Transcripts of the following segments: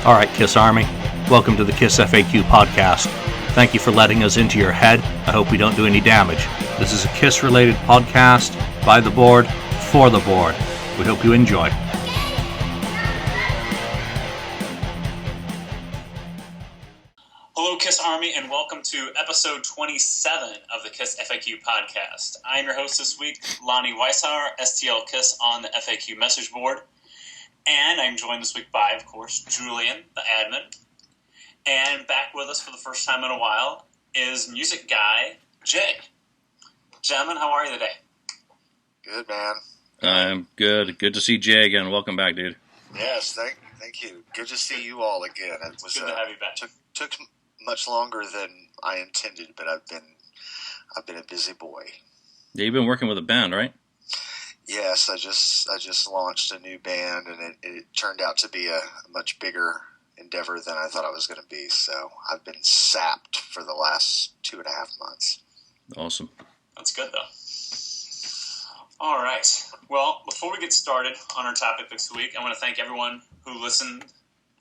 All right, Kiss Army, welcome to the KissFAQ podcast. Thank you for letting us into your head. I hope we don't do any damage. This is a Kiss-related podcast by the board, for the board. We hope you enjoy. Hello, Kiss Army, and welcome to Ep.027 of the KissFAQ podcast. I am your host this week, Lonnie, stlkiss on the FAQ message board. And I'm joined this week by, of course, Julian, the admin. And back with us for the first time in a while is music guy, Jay. Gentlemen, how are you today? Good, man. I'm good. Good to see Jay again. Welcome back, dude. Yes, thank you. Good to see you all again. It was good to have you back. Took much longer than I intended, but I've been a busy boy. Yeah, you've been working with a band, right? Yes, I just launched a new band, and it turned out to be a much bigger endeavor than I thought it was going to be. So I've been sapped for the last 2.5 months. Awesome. That's good, though. All right. Well, before we get started on our topic this week, I want to thank everyone who listened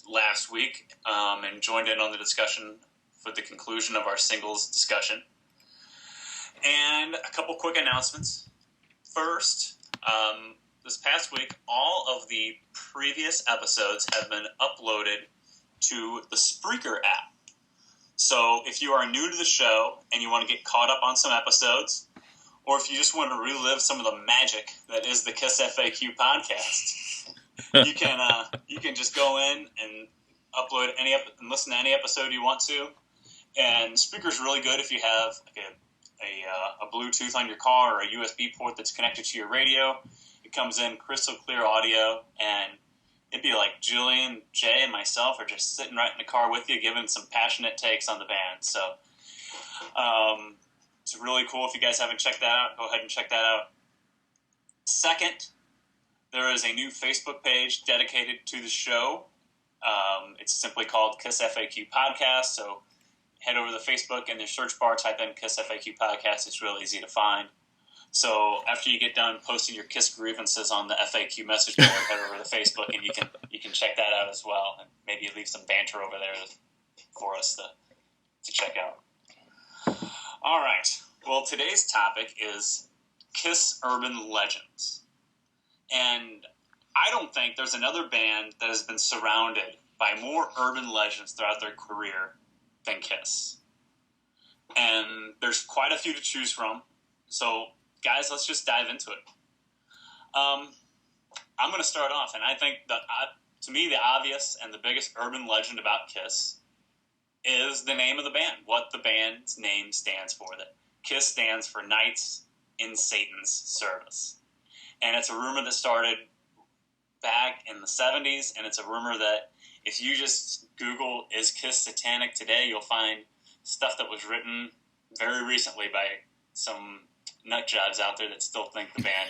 last week and joined in on the discussion for the conclusion of our singles discussion. And a couple quick announcements. First, this past week, all of the previous episodes have been uploaded to the Spreaker app. So if you are new to the show and you want to get caught up on some episodes, or if you just want to relive some of the magic that is the KissFAQ podcast, you can just go in and upload and listen to any episode you want to. And Spreaker's really good if you have like a Bluetooth on your car or a USB port that's connected to your radio. It comes in crystal clear audio, and it'd be like Julian, Jay, and myself are just sitting right in the car with you, giving some passionate takes on the band. So it's really cool. If you guys haven't checked that out, go ahead and check that out. Second, there is a new Facebook page dedicated to the show. It's simply called KissFAQ Podcast, so head over to Facebook in the search bar, type in KissFAQ Podcast. It's real easy to find. So after you get done posting your Kiss grievances on the FAQ message board, head over to Facebook and you can check that out as well. And maybe leave some banter over there for us to check out. All right. Well, today's topic is Kiss Urban Legends. And I don't think there's another band that has been surrounded by more urban legends throughout their career than Kiss. And there's quite a few to choose from. So, guys, let's just dive into it. I'm going to start off, and I think that, to me, the obvious and the biggest urban legend about Kiss is the name of the band, what the band's name stands for. That Kiss stands for Knights in Satan's Service. And it's a rumor that started back in the 70s, and it's a rumor that if you just Google, is Kiss satanic today, you'll find stuff that was written very recently by some nut jobs out there that still think the band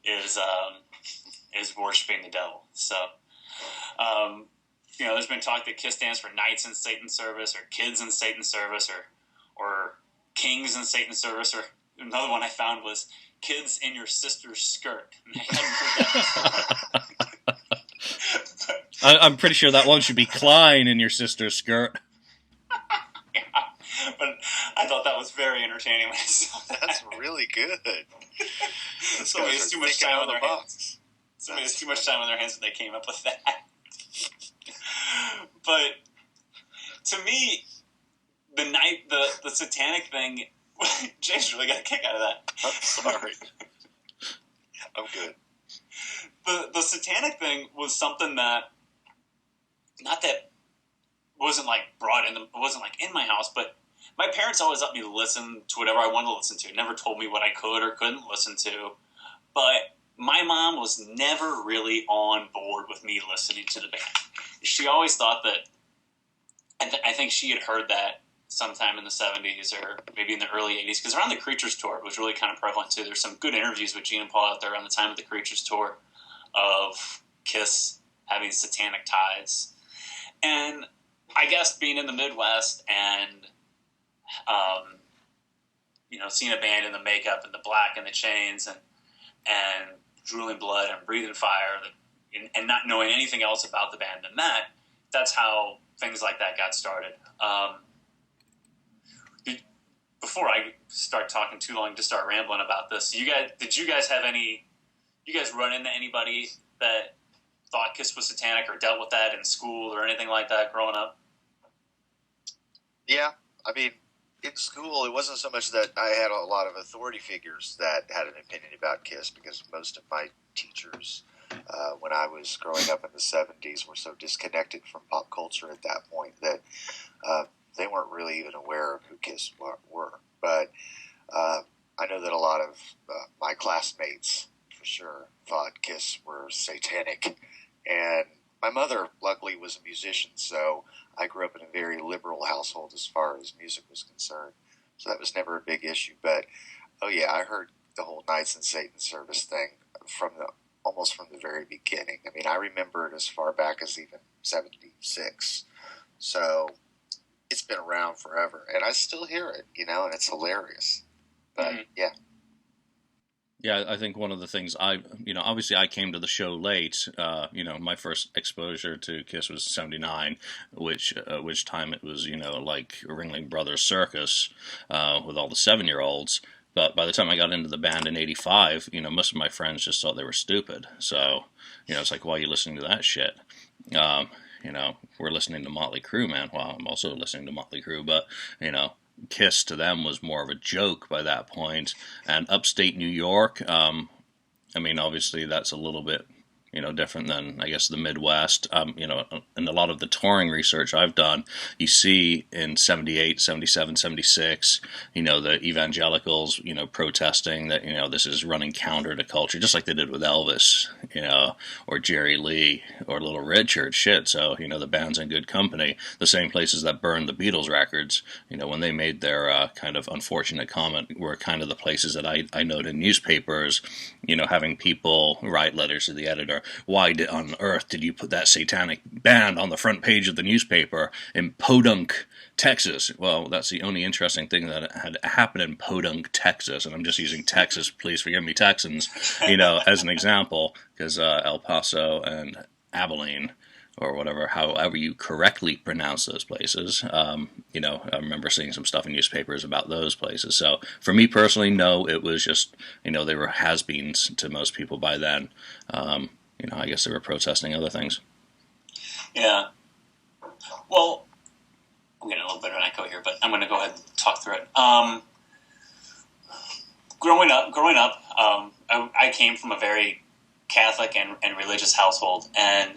is worshiping the devil. So, there's been talk that Kiss stands for Knights in Satan's Service, or Kids in Satan's Service, or Kings in Satan's Service, or another one I found was Kids in Your Sister's Skirt. I hadn't heard that before. I'm pretty sure that one should be Klein in Your Sister's Skirt. Yeah, but I thought that was very entertaining when I saw that. That's really good. Somebody has too much time on their hands. Somebody has too much time on their hands when they came up with that. But to me, the satanic thing, Jay's really got a kick out of that. I'm sorry. I'm good. The satanic thing was something that, not that wasn't like brought in, it wasn't like in my house, but my parents always let me listen to whatever I wanted to listen to. Never told me what I could or couldn't listen to. But my mom was never really on board with me listening to the band. She always thought that, I think she had heard that sometime in the 70s or maybe in the early 80s, because around the Creatures tour, it was really kind of prevalent too. There's some good interviews with Gene and Paul out there around the time of the Creatures tour of Kiss having satanic ties. And I guess being in the Midwest and, seeing a band in the makeup and the black and the chains and drooling blood and breathing fire and not knowing anything else about the band than that, that's how things like that got started. Before I start talking too long, to start rambling about this, did you guys run into anybody that thought Kiss was satanic or dealt with that in school or anything like that growing up? Yeah, I mean, in school, it wasn't so much that I had a lot of authority figures that had an opinion about Kiss, because most of my teachers, when I was growing up in the 70s, were so disconnected from pop culture at that point that they weren't really even aware of who Kiss were. But I know that a lot of my classmates, for sure, thought Kiss were satanic. And my mother, luckily, was a musician, so I grew up in a very liberal household as far as music was concerned. So that was never a big issue. But, oh yeah, I heard the whole Knights in Satan service thing almost from the very beginning. I mean, I remember it as far back as even 76. So it's been around forever, and I still hear it, and it's hilarious. But yeah. Yeah, I think one of the things obviously I came to the show late. My first exposure to Kiss was '79, which time it was, like Ringling Brothers Circus with all the 7-year-olds. But by the time I got into the band in '85, most of my friends just thought they were stupid. So, it's like, why are you listening to that shit? We're listening to Motley Crue, man. Well, I'm also listening to Motley Crue, but, Kiss to them was more of a joke by that point. And upstate New York, obviously that's a little bit, different than, I guess, the Midwest. In a lot of the touring research I've done, you see in 78, 77, 76, the evangelicals, protesting that, this is running counter to culture, just like they did with Elvis, or Jerry Lee, or Little Richard, shit. So, the band's in good company. The same places that burned the Beatles records, when they made their kind of unfortunate comment, were kind of the places that I noted in newspapers, having people write letters to the editor. Why on earth did you put that satanic band on the front page of the newspaper in Podunk, Texas? Well, that's the only interesting thing that had happened in Podunk, Texas, and I'm just using Texas, please forgive me, Texans, as an example, because El Paso and Abilene, or whatever, however you correctly pronounce those places. I remember seeing some stuff in newspapers about those places. So for me personally, no, it was just, they were has-beens to most people by then. I guess they were protesting other things. Yeah. Well, I'm getting a little bit of an echo here, but I'm going to go ahead and talk through it. Growing up, I came from a very Catholic and religious household, and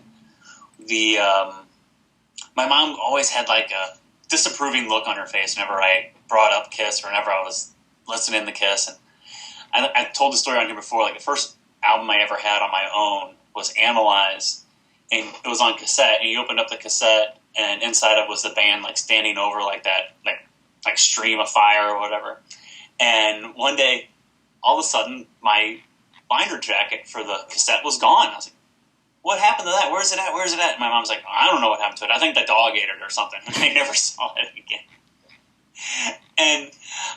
my mom always had like a disapproving look on her face whenever I brought up Kiss or whenever I was listening to Kiss. And I told the story on here before. Like the first album I ever had on my own was Analyze, and it was on cassette. And you opened up the cassette, and inside of it was the band like standing over like that, like stream of fire or whatever. And one day, all of a sudden, my binder jacket for the cassette was gone. I was like, what happened to that? Where's it at? And my mom's like, I don't know what happened to it. I think the dog ate it or something. And I never saw it again. And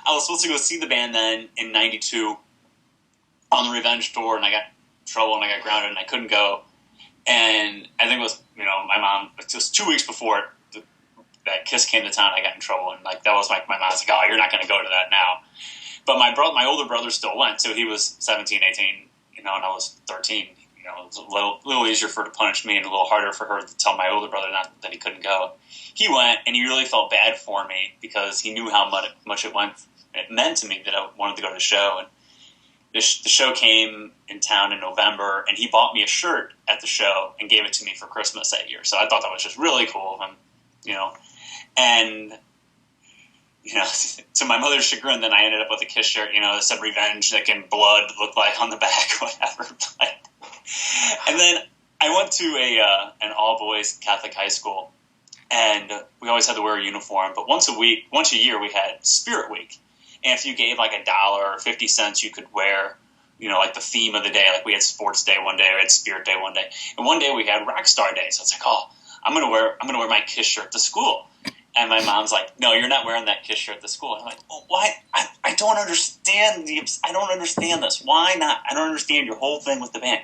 I was supposed to go see the band then in 92 on the Revenge tour, and I got in trouble and I got grounded and I couldn't go. And I think it was, my mom, just 2 weeks before that Kiss came to town, I got in trouble. And that was my mom's like, oh, you're not going to go to that now. But my older brother still went. So he was 17, 18, and I was 13. It was a little easier for her to punish me and a little harder for her to tell my older brother that he couldn't go. He went, and he really felt bad for me because he knew how much it meant to me that I wanted to go to the show. And the show came in town in November, and he bought me a shirt at the show and gave it to me for Christmas that year. So I thought that was just really cool of him, And, to my mother's chagrin, then I ended up with a Kiss shirt, that said Revenge, like in blood, looked like on the back, whatever. And then I went to an all-boys Catholic high school, and we always had to wear a uniform. But once a year, we had Spirit Week. And if you gave like $1 or 50 cents, you could wear, like the theme of the day. Like we had Sports Day one day, we had Spirit Day one day, and one day we had Rockstar Day. So it's like, oh, I'm gonna wear my Kiss shirt to school. And my mom's like, no, you're not wearing that Kiss shirt to school. And I'm like, oh, why? I don't understand I don't understand this. Why not? I don't understand your whole thing with the band.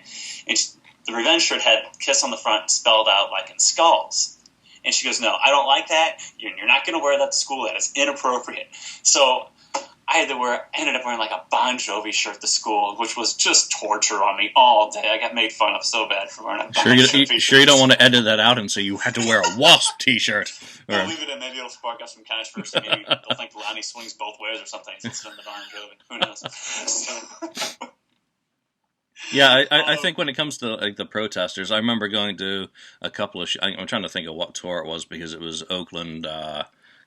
And the Revenge shirt had Kiss on the front spelled out like in skulls. And she goes, no, I don't like that. You're not going to wear that to school. That is inappropriate. So I ended up wearing like a Bon Jovi shirt to school, which was just torture on me all day. I got made fun of so bad for wearing a Bon Jovi. Sure you don't want to edit that out and say you had to wear a Wasp t-shirt? Or... leave it in. Maybe it'll spark up some controversy. Maybe they'll think Lonnie swings both ways or something. He's listening to Bon Jovi. Who knows? So... Yeah, I think when it comes to like the protesters, I remember going to a couple of... I'm trying to think of what tour it was, because it was Oakland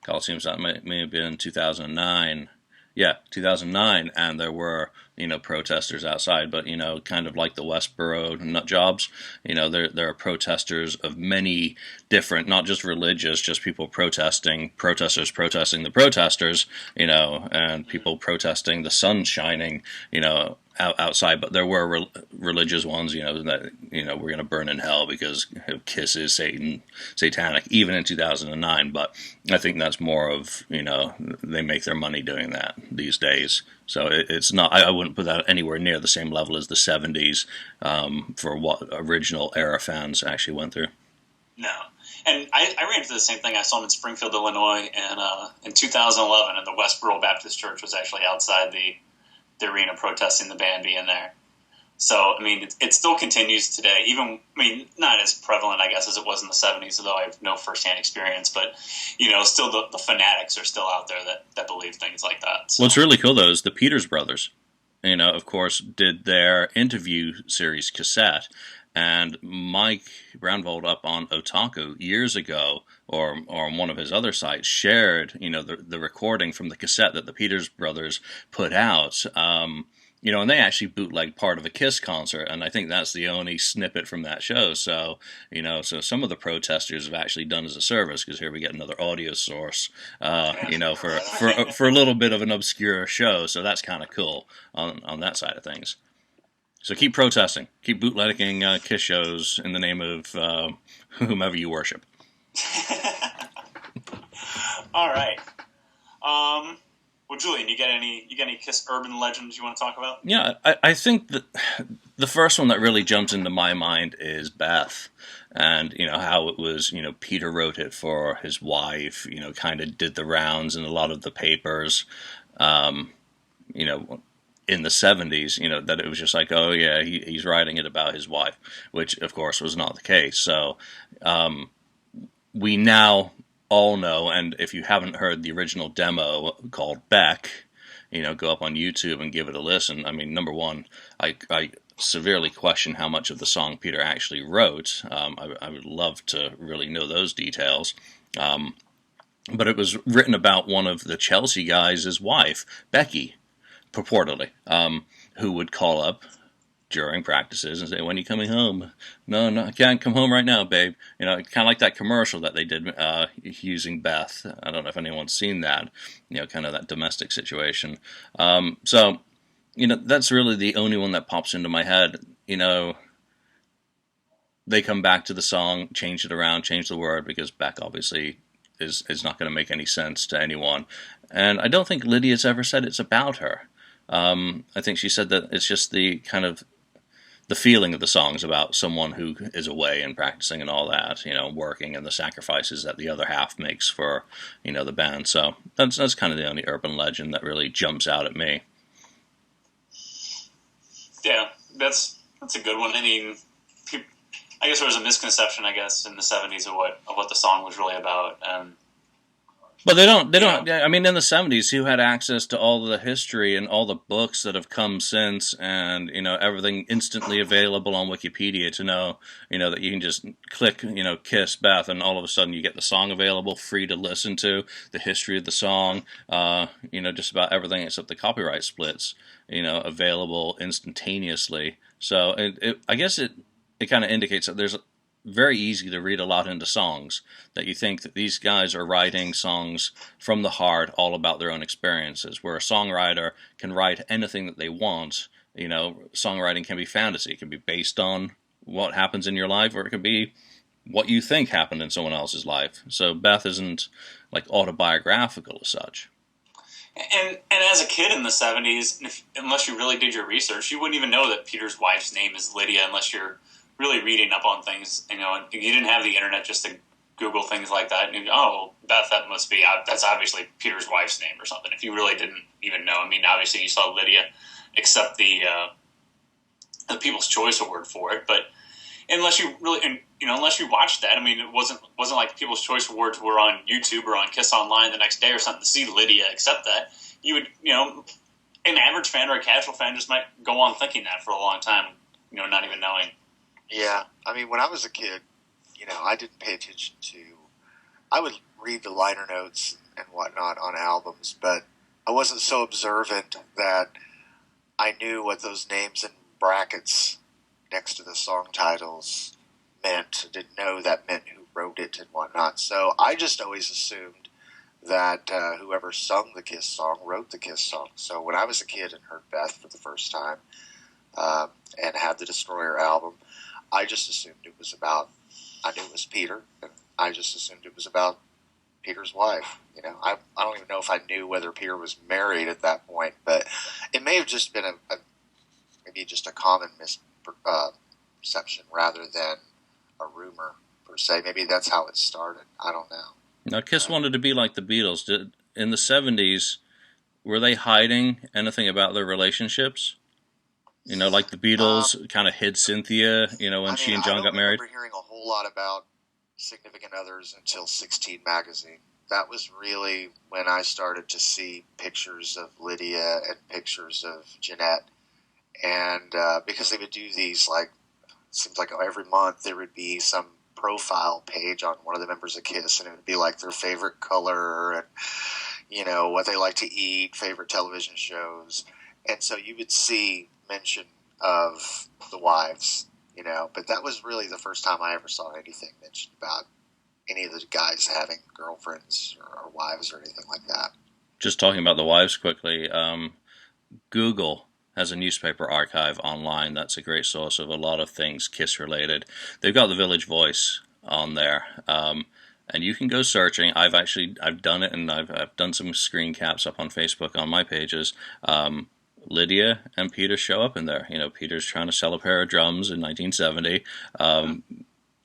Coliseum. So that may have been 2009. Yeah, 2009, and there were, protesters outside, but, kind of like the Westboro nut jobs, there are protesters of many different, not just religious, just people protesters protesting the protesters, and people protesting the sun shining, outside, but there were religious ones, that we're going to burn in hell because Kiss is satanic, even in 2009. But I think that's more of they make their money doing that these days. So it's not. I wouldn't put that anywhere near the same level as the 70s for what original era fans actually went through. No. And I ran into the same thing. I saw them in Springfield, Illinois, and in 2011, and the Westboro Baptist Church was actually outside the arena protesting the band being there. So, it still continues today. Even, not as prevalent, I guess, as it was in the 70s, although I have no firsthand experience. But, still the fanatics are still out there that believe things like that. So. What's really cool, though, is the Peters brothers, of course, did their interview series cassette. And Mike Brownvold up on Otaku years ago, or on one of his other sites, shared, the recording from the cassette that the Peters brothers put out. And they actually bootlegged part of a KISS concert, and I think that's the only snippet from that show. So, so some of the protesters have actually done as a service, because here we get another audio source, for a little bit of an obscure show. So that's kind of cool on that side of things. So keep protesting. Keep bootlegging KISS shows in the name of whomever you worship. All right. Well, Julian, you got any KISS urban legends you want to talk about? Yeah, I think that the first one that really jumps into my mind is Beth. And, how it was, Peter wrote it for his wife, kind of did the rounds in a lot of the papers, in the 70s, that it was just like, oh yeah, he's writing it about his wife, which of course was not the case. So we now all know, and if you haven't heard the original demo called Beck, go up on YouTube and give it a listen. Number one, I severely question how much of the song Peter actually wrote. I would love to really know those details. But it was written about one of the Chelsea guys' wife, Becky, purportedly, who would call up during practices and say, when are you coming home? No, I can't come home right now, babe. Kind of like that commercial that they did using Beth. I don't know if anyone's seen that, kind of that domestic situation. So, that's really the only one that pops into my head. They come back to the song, change it around, change the word, because Beck obviously is not going to make any sense to anyone. And I don't think Lydia's ever said it's about her. I think she said that it's just the kind of the feeling of the songs about someone who is away and practicing and all that, working, and the sacrifices that the other half makes for, the band. So that's kind of the only urban legend that really jumps out at me. Yeah, that's a good one. I guess there was a misconception, in the 70s of what the song was really about. But they don't. Yeah. In the 70s, who had access to all the history and all the books that have come since, and everything instantly available on Wikipedia to know, that you can just click, Kiss Beth, and all of a sudden you get the song available, free to listen to, the history of the song, just about everything except the copyright splits, available instantaneously. So I guess it kind of indicates that there's very easy to read a lot into songs, that you think that these guys are writing songs from the heart, all about their own experiences, where a songwriter can write anything that they want. Songwriting can be fantasy. It can be based on what happens in your life, or it can be what you think happened in someone else's life. So Beth isn't like autobiographical as such. And as a kid in the 70s, unless you really did your research, you wouldn't even know that Peter's wife's name is Lydia unless you're really reading up on things, and you didn't have the internet just to Google things like that, and Beth, that must be, that's obviously Peter's wife's name or something. If you really didn't even know, I mean, obviously you saw Lydia accept the People's Choice Award for it, but unless you really, unless you watched that, I mean, it wasn't like the People's Choice Awards were on YouTube or on Kiss Online the next day or something to see Lydia accept that. You would, an average fan or a casual fan just might go on thinking that for a long time, not even knowing. Yeah, I mean, when I was a kid, I didn't pay attention to. I would read the liner notes and whatnot on albums, but I wasn't so observant that I knew what those names in brackets next to the song titles meant. I didn't know that meant who wrote it and whatnot. So I just always assumed that whoever sung the Kiss song wrote the Kiss song. So when I was a kid and heard Beth for the first time and had the Destroyer album, I just assumed it was about. I knew it was Peter, and I just assumed it was about Peter's wife. I don't even know if I knew whether Peter was married at that point, but it may have just been maybe just a common misperception rather than a rumor per se. Maybe that's how it started. I don't know. Now, Kiss wanted to be like the Beatles. In the 70s, were they hiding anything about their relationships? Like the Beatles kind of hid Cynthia, when she and John got married. I don't remember hearing a whole lot about significant others until 16 magazine. That was really when I started to see pictures of Lydia and pictures of Jeanette. And because they would do these, it seems like every month there would be some profile page on one of the members of Kiss, and it would be like their favorite color and, what they like to eat, favorite television shows. And so you would see mention of the wives, but that was really the first time I ever saw anything mentioned about any of the guys having girlfriends or wives or anything like that. Just talking about the wives quickly, Google has a newspaper archive online that's a great source of a lot of things Kiss related. They've got the Village Voice on there, and you can go searching. I've done it, and I've done some screen caps up on Facebook on my pages. Lydia and Peter show up in there. Peter's trying to sell a pair of drums in 1970.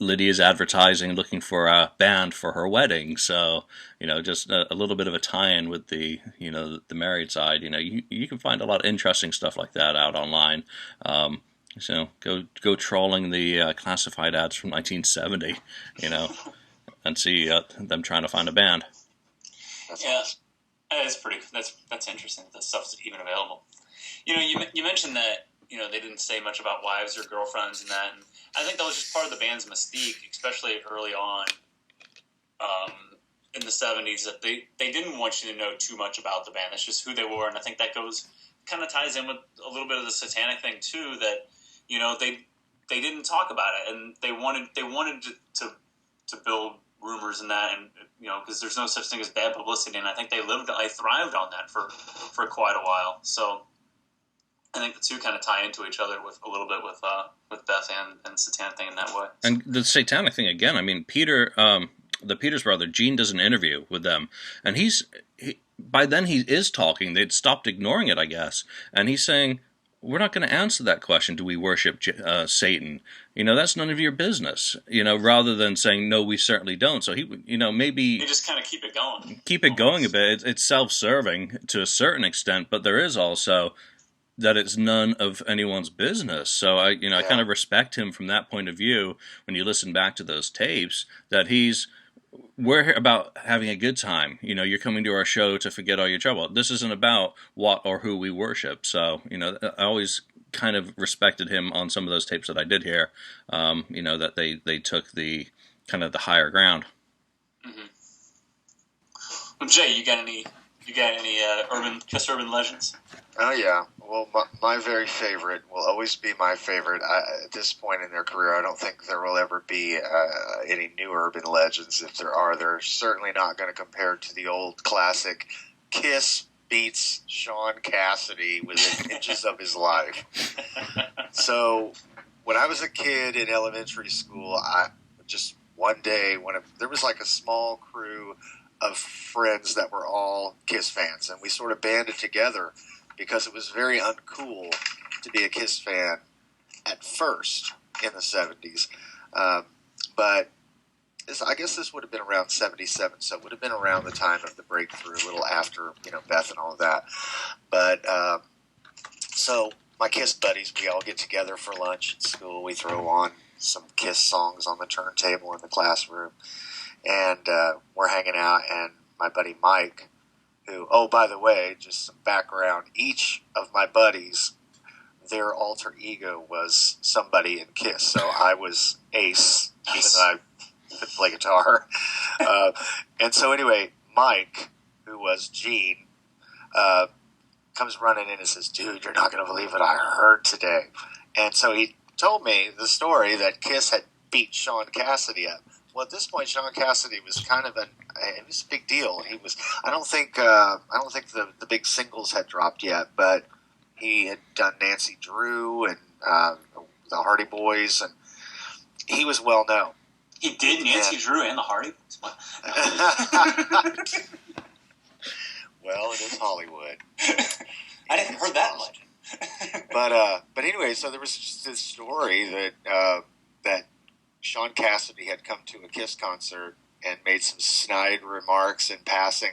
Lydia's advertising, looking for a band for her wedding. So, just a little bit of a tie-in with the married side. You can find a lot of interesting stuff like that out online. So go trawling the classified ads from 1970, and see them trying to find a band. Yeah, that's interesting. That stuff's even available. You mentioned that they didn't say much about wives or girlfriends and that, and I think that was just part of the band's mystique, especially early on in the 70s, that they didn't want you to know too much about the band. That's just who they were, and I think that kind of ties in with a little bit of the satanic thing too. That they didn't talk about it, and they wanted to build rumors and that, and because there's no such thing as bad publicity, and I think they thrived on that for quite a while. So I think the two kind of tie into each other with a little bit with Beth and satanic thing in that way. And the satanic thing again. I mean, Peter, the Peters brother, Gene does an interview with them, and by then he is talking. They'd stopped ignoring it, I guess, and he's saying, "We're not going to answer that question. Do we worship Satan? That's none of your business." Rather than saying, "No, we certainly don't." So he, maybe they just kind of keep it going. Keep it going a bit. It's self-serving to a certain extent, but there is also that it's none of anyone's business. So I kind of respect him from that point of view. When you listen back to those tapes, that we're here about having a good time. You're coming to our show to forget all your trouble. This isn't about what or who we worship. So, I always kind of respected him on some of those tapes that I did hear, that they took the kind of the higher ground. Mm-hmm. Well, Jay, you got any Kiss urban legends? Oh, yeah. Well, my very favorite will always be my favorite. At this point in their career, I don't think there will ever be any new urban legends. If there are, they're certainly not going to compare to the old classic Kiss beats Sean Cassidy within inches of his life. So when I was a kid in elementary school, I just one day, there was like a small crew of friends that were all Kiss fans, and we sort of banded together because it was very uncool to be a Kiss fan at first in the 70s. But I guess this would have been around 77, so it would have been around the time of the breakthrough, a little after, Beth and all of that. But, so my KISS buddies, we all get together for lunch at school. We throw on some KISS songs on the turntable in the classroom. And we're hanging out, and my buddy Mike, who, oh, by the way, just some background, each of my buddies, their alter ego was somebody in KISS. So I was Ace, even though I could play guitar. And so anyway, Mike, who was Gene, comes running in and says, dude, you're not going to believe what I heard today. And so he told me the story that KISS had beat Sean Cassidy up. Well, at this point, Sean Cassidy was kind of it was a big deal. He was, I don't think the big singles had dropped yet, but he had done Nancy Drew and the Hardy Boys, and he was well known. He did Nancy Drew and the Hardy Boys? Well, it is Hollywood. I didn't heard that legend. But anyway, so there was just this story that Sean Cassidy had come to a KISS concert and made some snide remarks in passing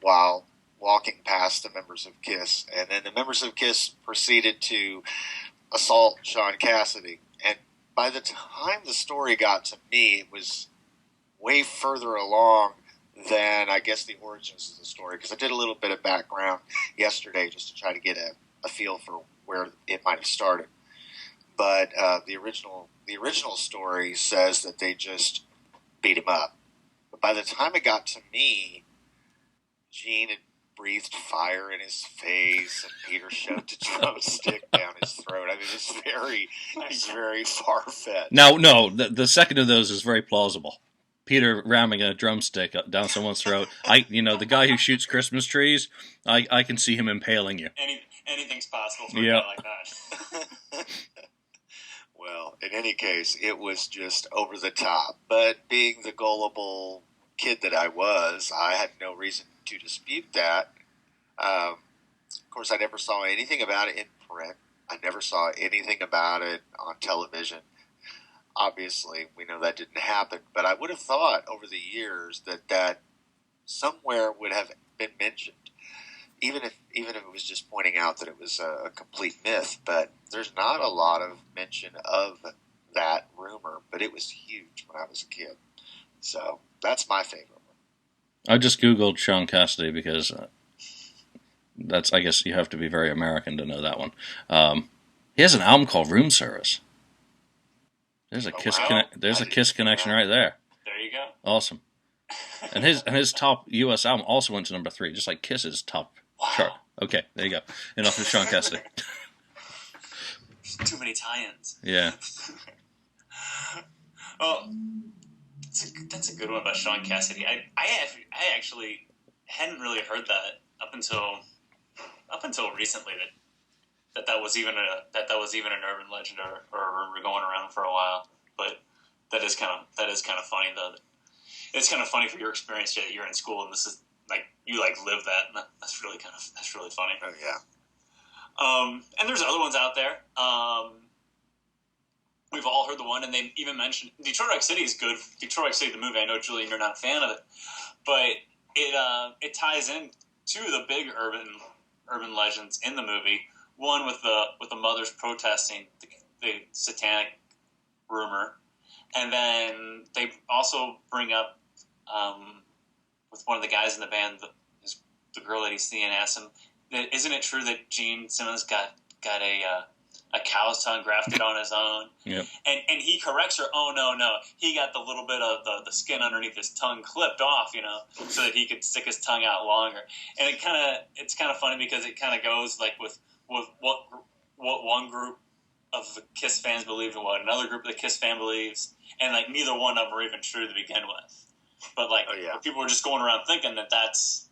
while walking past the members of KISS. And then the members of KISS proceeded to assault Sean Cassidy. And by the time the story got to me, it was way further along than, I guess, the origins of the story. Because I did a little bit of background yesterday just to try to get a feel for where it might have started. But the original story says that they just beat him up. But by the time it got to me, Gene had breathed fire in his face, and Peter shoved a drumstick down his throat. I mean, it's very far-fetched. Now, no, the second of those is very plausible. Peter ramming a drumstick down someone's throat. The guy who shoots Christmas trees, I can see him impaling you. Anything's possible for a guy like that. Well, in any case, it was just over the top. But being the gullible kid that I was, I had no reason to dispute that. Of course, I never saw anything about it in print. I never saw anything about it on television. Obviously, we know that didn't happen. But I would have thought over the years that somewhere would have been mentioned. Even if it was just pointing out that it was a complete myth, but there's not a lot of mention of that rumor, but it was huge when I was a kid. So that's my favorite one. I just Googled Sean Cassidy because I guess you have to be very American to know that one. He has an album called Room Service. There's a KISS connection right there. There you go. Awesome. And his top U.S. album also went to number 3, just like Kiss's top chart. Okay, there you go. Enough of Sean Cassidy. Too many tie-ins. Yeah. Well, that's a good one about Sean Cassidy. I actually hadn't really heard that up until recently that was even an urban legend or a rumor going around for a while. But that is kind of funny though. It's kind of funny for your experience that you're in school and this is like you live that, and that's really funny. Oh yeah. And there's other ones out there. We've all heard the one, and they even mentioned Detroit Rock City is good. Detroit Rock City, the movie. I know, Julian, you're not a fan of it, but it ties in to the big urban legends in the movie. One with the mothers protesting the satanic rumor, and then they also bring up with one of the guys in the band, the girl that he's seeing, asks him, "Isn't it true that Gene Simmons got a cow's tongue grafted on his own?" Yep. And he corrects her, "Oh no, he got the little bit of the skin underneath his tongue clipped off, so that he could stick his tongue out longer." And it's kind of funny because it kind of goes like with what one group of the KISS fans believe and what another group of the KISS fan believes, and neither one of them are even true to begin with. But people are just going around thinking that this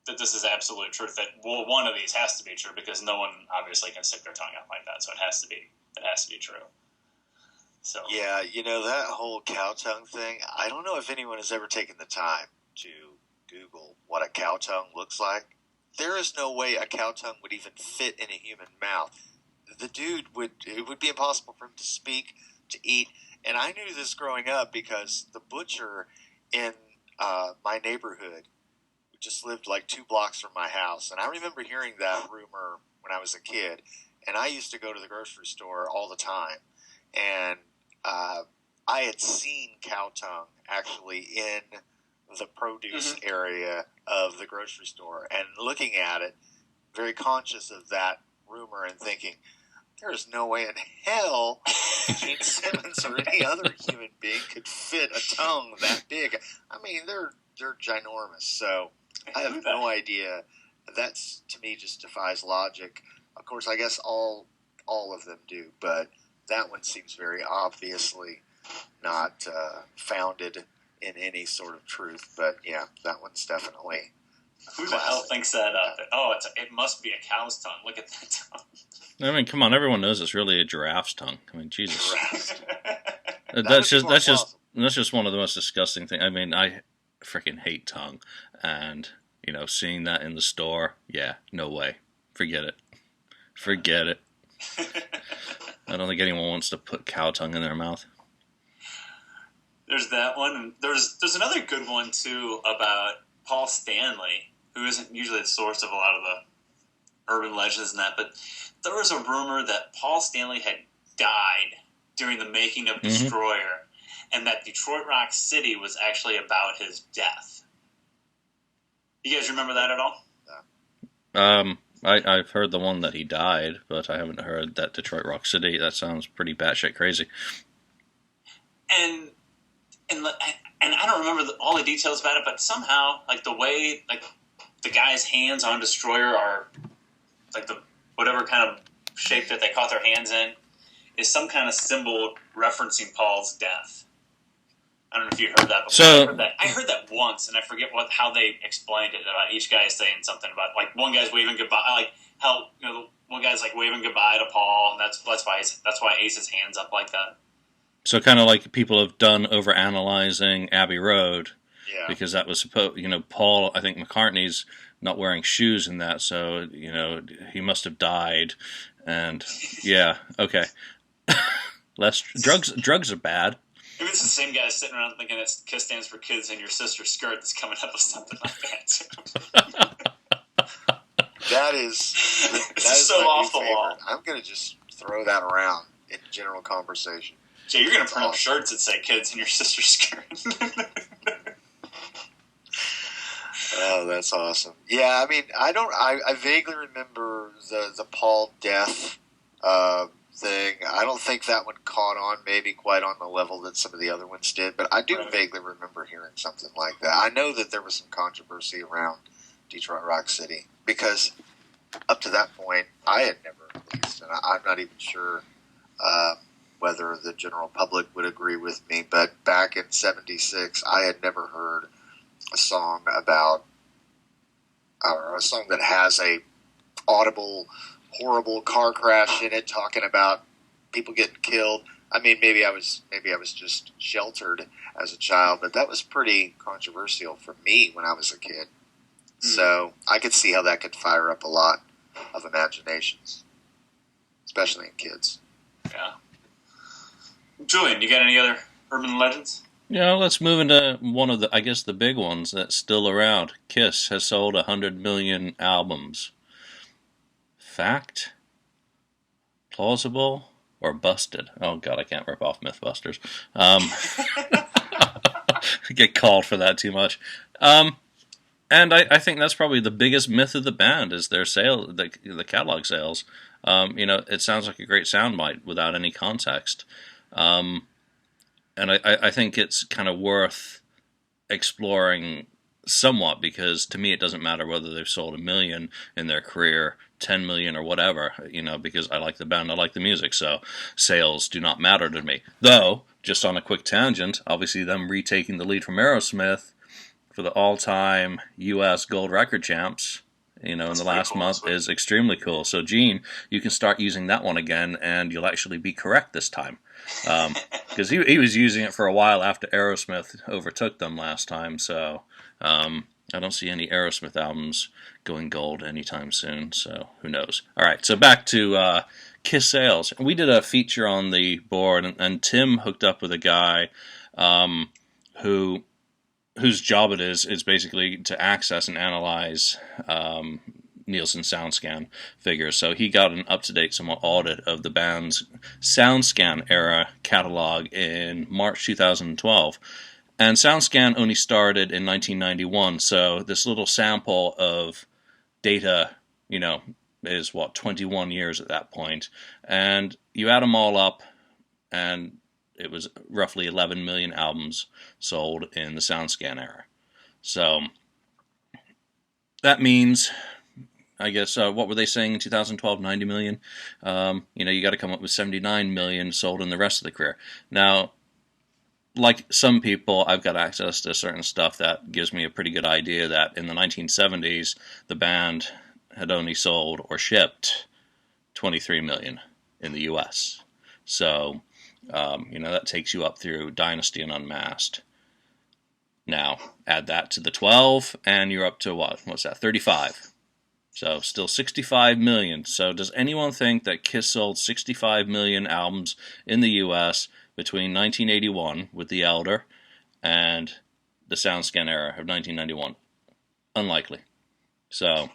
is absolute truth. That one of these has to be true because no one obviously can stick their tongue out like that. So it has to be true. So yeah, that whole cow tongue thing. I don't know if anyone has ever taken the time to Google what a cow tongue looks like. There is no way a cow tongue would even fit in a human mouth. The dude it would be impossible for him to speak, to eat, And I knew this growing up because the butcher in my neighborhood just lived like 2 blocks from my house. And I remember hearing that rumor when I was a kid. And I used to go to the grocery store all the time. And I had seen cow tongue actually in the produce area of the grocery store. And looking at it, very conscious of that rumor and thinking, there's no way in hell Gene Simmons or any other human being could fit a tongue that big. I mean, they're ginormous. So I have no idea. That's, to me, just defies logic. Of course, I guess all of them do, but that one seems very obviously not founded in any sort of truth. But yeah, that one's definitely. Who the hell thinks that up? It must be a cow's tongue. Look at that tongue. I mean, come on, everyone knows it's really a giraffe's tongue. I mean, Jesus. That's just one of the most disgusting things. I mean, I freaking hate tongue, and seeing that in the store, yeah, no way. Forget it. I don't think anyone wants to put cow tongue in their mouth. There's that one, and there's another good one too about Paul Stanley, who isn't usually the source of a lot of the urban legends and that, but there was a rumor that Paul Stanley had died during the making of Destroyer, and that Detroit Rock City was actually about his death. You guys remember that at all? I've heard the one that he died, but I haven't heard that Detroit Rock City. That sounds pretty batshit crazy. And I don't remember all the details about it, but somehow, like the way the guy's hands on Destroyer are like the whatever kind of shape that they caught their hands in is some kind of symbol referencing Paul's death. I don't know if you heard that before. So, I heard that once, and I forget how they explained it about each guy saying something about like one guy's waving goodbye, like how one guy's like waving goodbye to Paul, and that's why Ace's hands up like that. So kind of like people have done over analyzing Abbey Road, because that was supposed. Paul, I think McCartney's not wearing shoes in that, so he must have died, and yeah, okay. Less drugs are bad. Maybe it's the same guy sitting around thinking that KISS stands for kids in your sister's skirt that's coming up with something like that, too. That is so off the wall. I'm going to just throw that around in general conversation. Jay, you're going to print up shirts that say kids in your sister's skirt. Oh, that's awesome. Yeah, I mean, I vaguely remember the Paul death thing. I don't think that one caught on maybe quite on the level that some of the other ones did, but I do vaguely remember hearing something like that. I know that there was some controversy around Detroit Rock City because up to that point I had never released, and I'm not even sure whether the general public would agree with me, but back in '76 I had never heard a song about or a song that has a audible horrible car crash in it talking about people getting killed. I mean, maybe I was just sheltered as a child, but that was pretty controversial for me when I was a kid. So I could see how that could fire up a lot of imaginations, especially in kids. Yeah. Julian, you got any other urban legends? Yeah, let's move into one of the big ones that's still around. KISS has sold 100 million albums. Fact? Plausible? Or busted? Oh god, I can't rip off Mythbusters. Get called for that too much. And I think that's probably the biggest myth of the band is their sale, the catalog sales. It sounds like a great soundbite without any context. And I think it's kind of worth exploring somewhat because to me it doesn't matter whether they've sold 1 million in their career, 10 million or whatever, because I like the band, I like the music, so sales do not matter to me. Though, just on a quick tangent, obviously them retaking the lead from Aerosmith for the all-time U.S. gold record champs, in the last month is extremely cool. So Gene, you can start using that one again and you'll actually be correct this time. Because he was using it for a while after Aerosmith overtook them last time, so I don't see any Aerosmith albums going gold anytime soon, so who knows. Alright, so back to Kiss sales. We did a feature on the board, and Tim hooked up with a guy whose job it is basically to access and analyze Nielsen SoundScan figures. So he got an up-to-date somewhat audit of the band's SoundScan era catalog in March 2012. And SoundScan only started in 1991, so this little sample of data, is 21 years at that point. And you add them all up, and it was roughly 11 million albums sold in the SoundScan era. So that means, I guess, what were they saying in 2012? 90 million? You got to come up with 79 million sold in the rest of the career. Now, like some people, I've got access to certain stuff that gives me a pretty good idea that in the 1970s, the band had only sold or shipped 23 million in the U.S. So, that takes you up through Dynasty and Unmasked. Now, add that to the 12, and you're up to what's that, 35. So, still 65 million. So, does anyone think that Kiss sold 65 million albums in the U.S. between 1981 with The Elder and the SoundScan era of 1991? Unlikely. So,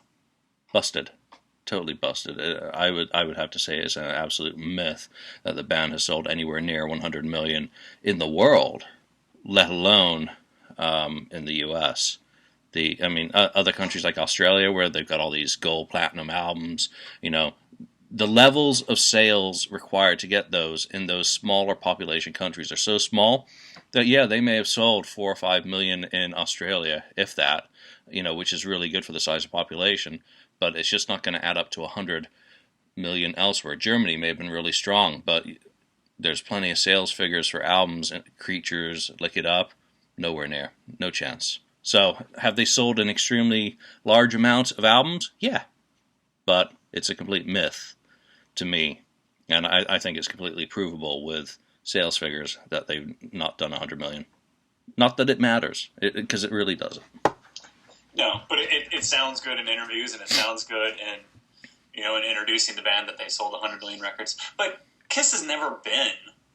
busted. Totally busted. I would have to say it's an absolute myth that the band has sold anywhere near 100 million in the world, let alone in the U.S. Other countries like Australia, where they've got all these gold, platinum albums, the levels of sales required to get those in those smaller population countries are so small that, they may have sold 4 or 5 million in Australia, if that, which is really good for the size of population. But it's just not going to add up to 100 million elsewhere. Germany may have been really strong, but there's plenty of sales figures for albums, Creatures, Lick It Up, nowhere near, no chance. So, have they sold an extremely large amount of albums? Yeah, but it's a complete myth to me, and I think it's completely provable with sales figures that they've not done 100 million. Not that it matters, because it really doesn't. No, but it sounds good in interviews, and it sounds good in introducing the band that they sold 100 million records. But Kiss has never been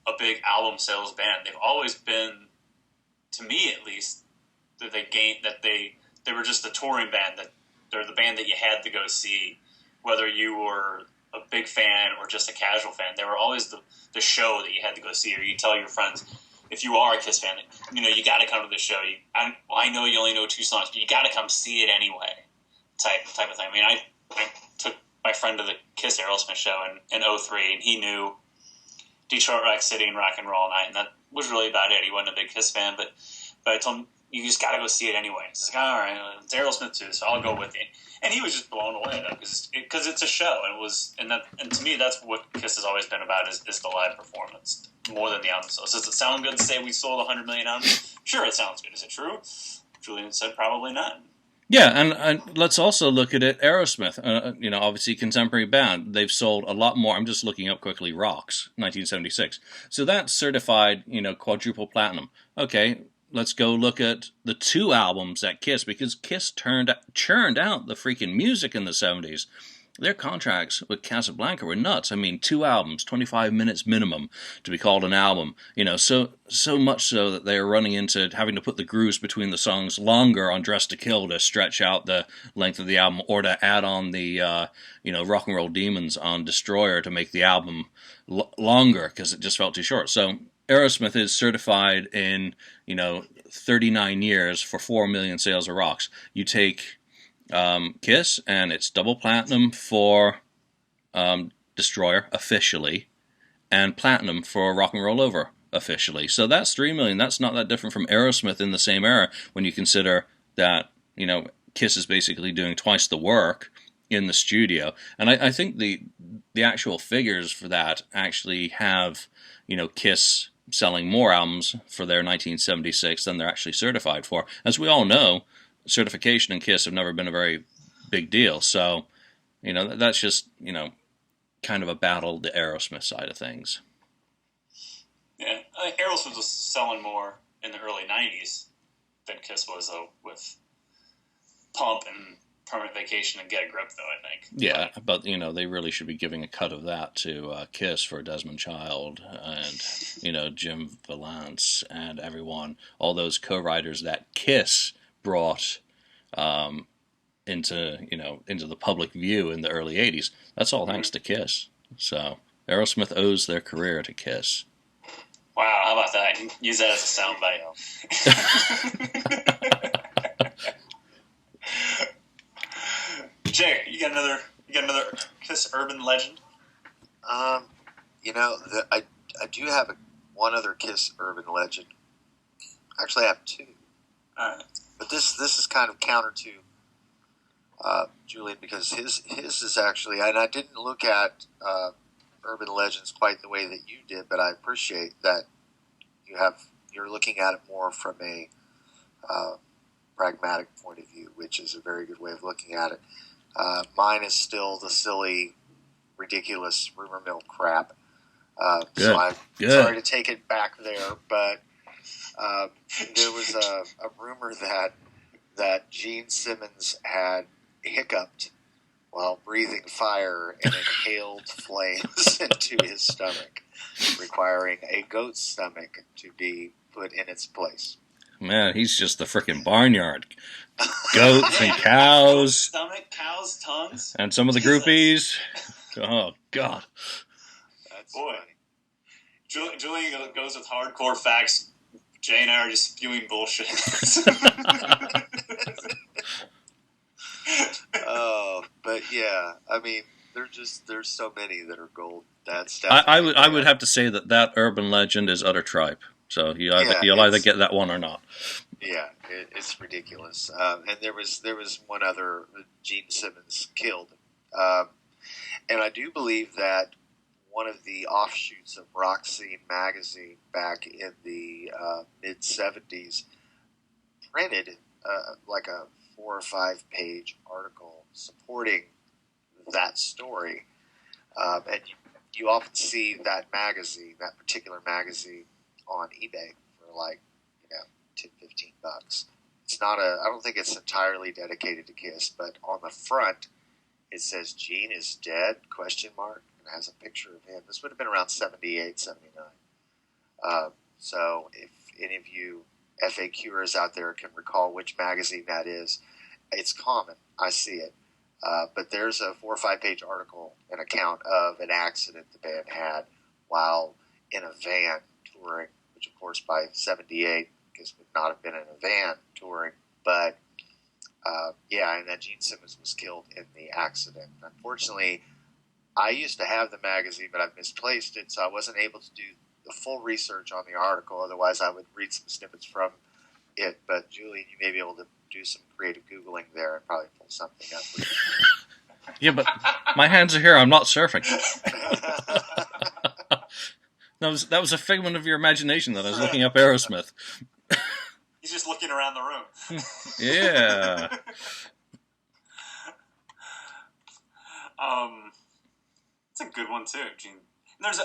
a big album sales band. They've always been, to me at least, that they were just a touring band, that they're the band that you had to go see, whether you were a big fan or just a casual fan. They were always the show that you had to go see, or you tell your friends, if you are a Kiss fan, you got to come to the show. I know you only know 2 songs, but you got to come see it anyway, type of thing. I took my friend to the Kiss Aerosmith show in 2003, and he knew Detroit Rock City and Rock and Roll Night, and that was really about it. He wasn't a big Kiss fan, but I told him, you just got to go see it anyway. He's like, all right, it's Aerosmith too, so I'll go with you. And he was just blown away because it's a show, and to me that's what Kiss has always been about is the live performance more than the album sales. Does it sound good to say we sold 100 million albums? Sure, it sounds good. Is it true? Julian said probably not. Yeah, and let's also look at it. Aerosmith, obviously contemporary band. They've sold a lot more. I'm just looking up quickly. Rocks, 1976. So that's certified, quadruple platinum. Okay, let's go look at the 2 albums at Kiss, because Kiss churned out the freaking music in the 70s. Their contracts with Casablanca were nuts. 2 albums, 25 minutes minimum to be called an album. So much so that they are running into having to put the grooves between the songs longer on Dress to Kill to stretch out the length of the album, or to add on the, Rock and Roll Demons on Destroyer to make the album longer because it just felt too short. So Aerosmith is certified in, 39 years for 4 million sales of Rocks. You take Kiss, and it's double platinum for Destroyer officially, and platinum for Rock and Roll Over officially. So that's 3 million. That's not that different from Aerosmith in the same era when you consider that Kiss is basically doing twice the work in the studio. And I think the actual figures for that actually have Kiss selling more albums for their 1976 than they're actually certified for. As we all know, certification and Kiss have never been a very big deal. So, that's just, kind of a battle, the Aerosmith side of things. Yeah, I think Aerosmith was selling more in the early 90s than Kiss was, though, with Pump and permanent vacation and get a grip, though, I think. Yeah, but they really should be giving a cut of that to Kiss for Desmond Child and Jim Valance and everyone, all those co-writers that Kiss brought into the public view in the early '80s. That's all thanks to Kiss. So Aerosmith owes their career to Kiss. Wow, how about that? Use that as a soundbite. Jay, you got another Kiss urban legend? I do have one other Kiss urban legend. Actually, I have two. All right. But this is kind of counter to Julian, because his is actually, and I didn't look at urban legends quite the way that you did, but I appreciate that you're looking at it more from a pragmatic point of view, which is a very good way of looking at it. Mine is still the silly, ridiculous rumor mill crap. So I'm sorry to take it back there, but there was a rumor that Gene Simmons had hiccuped while breathing fire and inhaled flames into his stomach, requiring a goat's stomach to be put in its place. Man, he's just the frickin' barnyard. Goats and cows. Stomach, cows, tongues. And some of the groupies. Oh, God. That's Boy. funny. Julian goes with hardcore facts. Jay and I are just spewing bullshit. But yeah, I mean, there's so many that are gold. That's I would have to say that urban legend is utter tripe. So you'll either get that one or not. Yeah, it's ridiculous. And there was one other, Gene Simmons killed, and I do believe that one of the offshoots of Rock Scene magazine back in the mid '70s printed like a 4 or 5 page article supporting that story, and you often see that particular magazine, on eBay for like $10-15. It's not I don't think it's entirely dedicated to Kiss, but on the front it says Gene is dead ? And has a picture of him. This would have been around 78, 79. So if any of you FAQers out there can recall which magazine that is, it's common. I see it. But there's a 4 or 5 page article, an account of an accident the band had while in a van touring, which of course by 78, Kiss would not have been in a van touring. But and that Gene Simmons was killed in the accident. Unfortunately, I used to have the magazine, but I've misplaced it, so I wasn't able to do the full research on the article. Otherwise, I would read some snippets from it. But Julian, you may be able to do some creative Googling there and probably pull something up. Yeah, but my hands are here. I'm not surfing. That was a figment of your imagination that I was looking up Aerosmith. He's just looking around the room. Yeah. It's a good one too, Gene. There's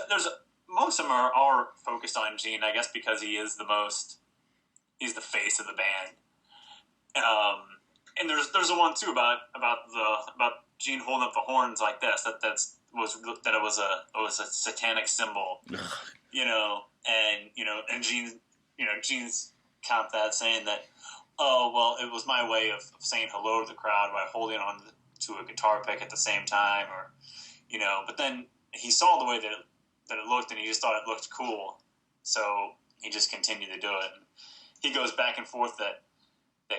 most of them are focused on Gene, I guess, because he's the face of the band. And there's a one too about Gene holding up the horns like this. That it was a satanic symbol, and Gene's count that, saying that, oh well, it was my way of saying hello to the crowd by holding on to a guitar pick at the same time, or but then he saw the way that it looked, and he just thought it looked cool, so he just continued to do it. And he goes back and forth that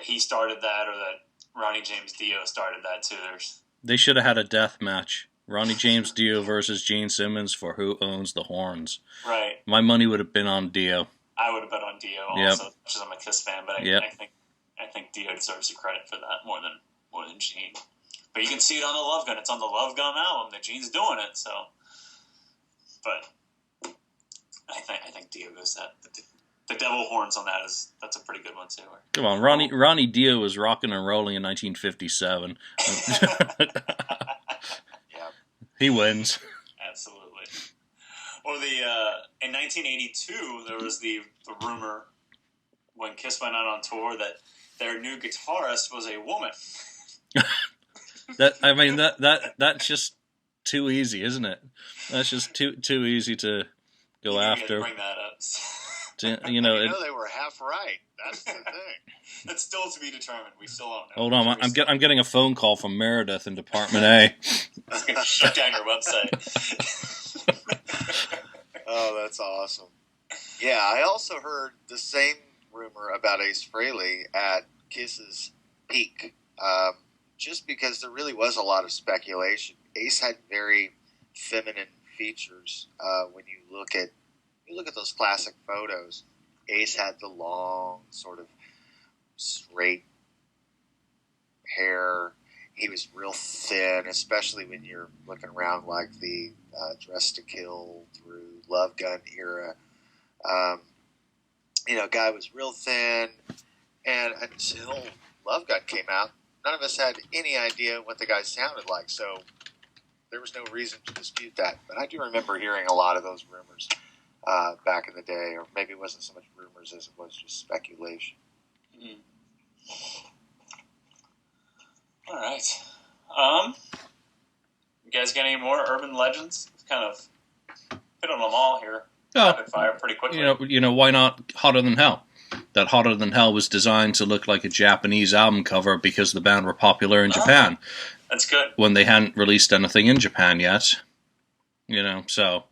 he started that, or that Ronnie James Dio started that too. They should have had a death match. Ronnie James Dio versus Gene Simmons for who owns the horns. Right. My money would have been on Dio. I would have bet on Dio also, because I'm a Kiss fan, but I think Dio deserves the credit for that more than Gene. But you can see it on the Love Gun. It's on the Love Gun album that Gene's doing it. So, but I think Dio goes that. The devil horns on that's a pretty good one too. Come on, Ronnie Dio was rocking and rolling in 1957. He wins. Absolutely. Or in 1982 there was the rumor when Kiss went out on tour that their new guitarist was a woman. That's just too easy, isn't it? That's just too easy to go after. Bring that up. They were half right. That's the thing. That's still to be determined. We still don't know. Hold on, I'm getting a phone call from Meredith in Department A. I was going to shut down your website. Oh, that's awesome. Yeah, I also heard the same rumor about Ace Frehley at Kiss's peak, just because there really was a lot of speculation. Ace had very feminine features. When you look at those classic photos, Ace had the long, sort of straight hair. He was real thin, especially when you're looking around like the Dress to Kill through Love Gun era. Guy was real thin, and until Love Gun came out, none of us had any idea what the guy sounded like, so there was no reason to dispute that. But I do remember hearing a lot of those rumors back in the day, or maybe it wasn't so much rumors as it was just speculation. Mm-hmm. All right. You guys got any more urban legends? It's kind of hit on them all here. Rapid fire pretty quickly. Why not Hotter Than Hell? That Hotter Than Hell was designed to look like a Japanese album cover because the band were popular in Japan. That's good. When they hadn't released anything in Japan yet. So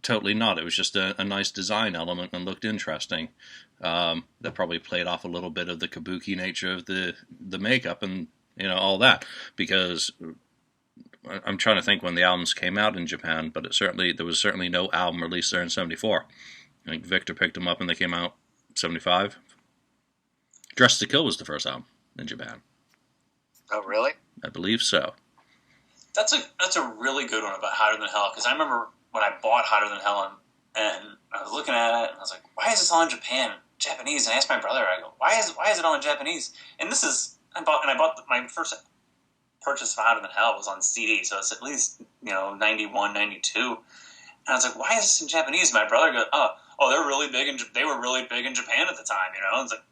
totally not. It was just a nice design element and looked interesting. That probably played off a little bit of the kabuki nature of the makeup and all that, because I'm trying to think when the albums came out in Japan, but there was certainly no album released there in '74. I think Victor picked them up and they came out '75. Dress to Kill was the first album in Japan. Oh, really? I believe so. That's a really good one about Hotter Than Hell, because I remember when I bought Hotter Than Hell and I was looking at it and I was like, why is this all in Japanese? And I asked my brother, I go, why is it all in Japanese? And I bought my first purchase of Hotter Than Hell was on CD, so it's at least 91, 92. And I was like, why is this in Japanese? My brother goes, oh, they were really big in Japan at the time. It's like,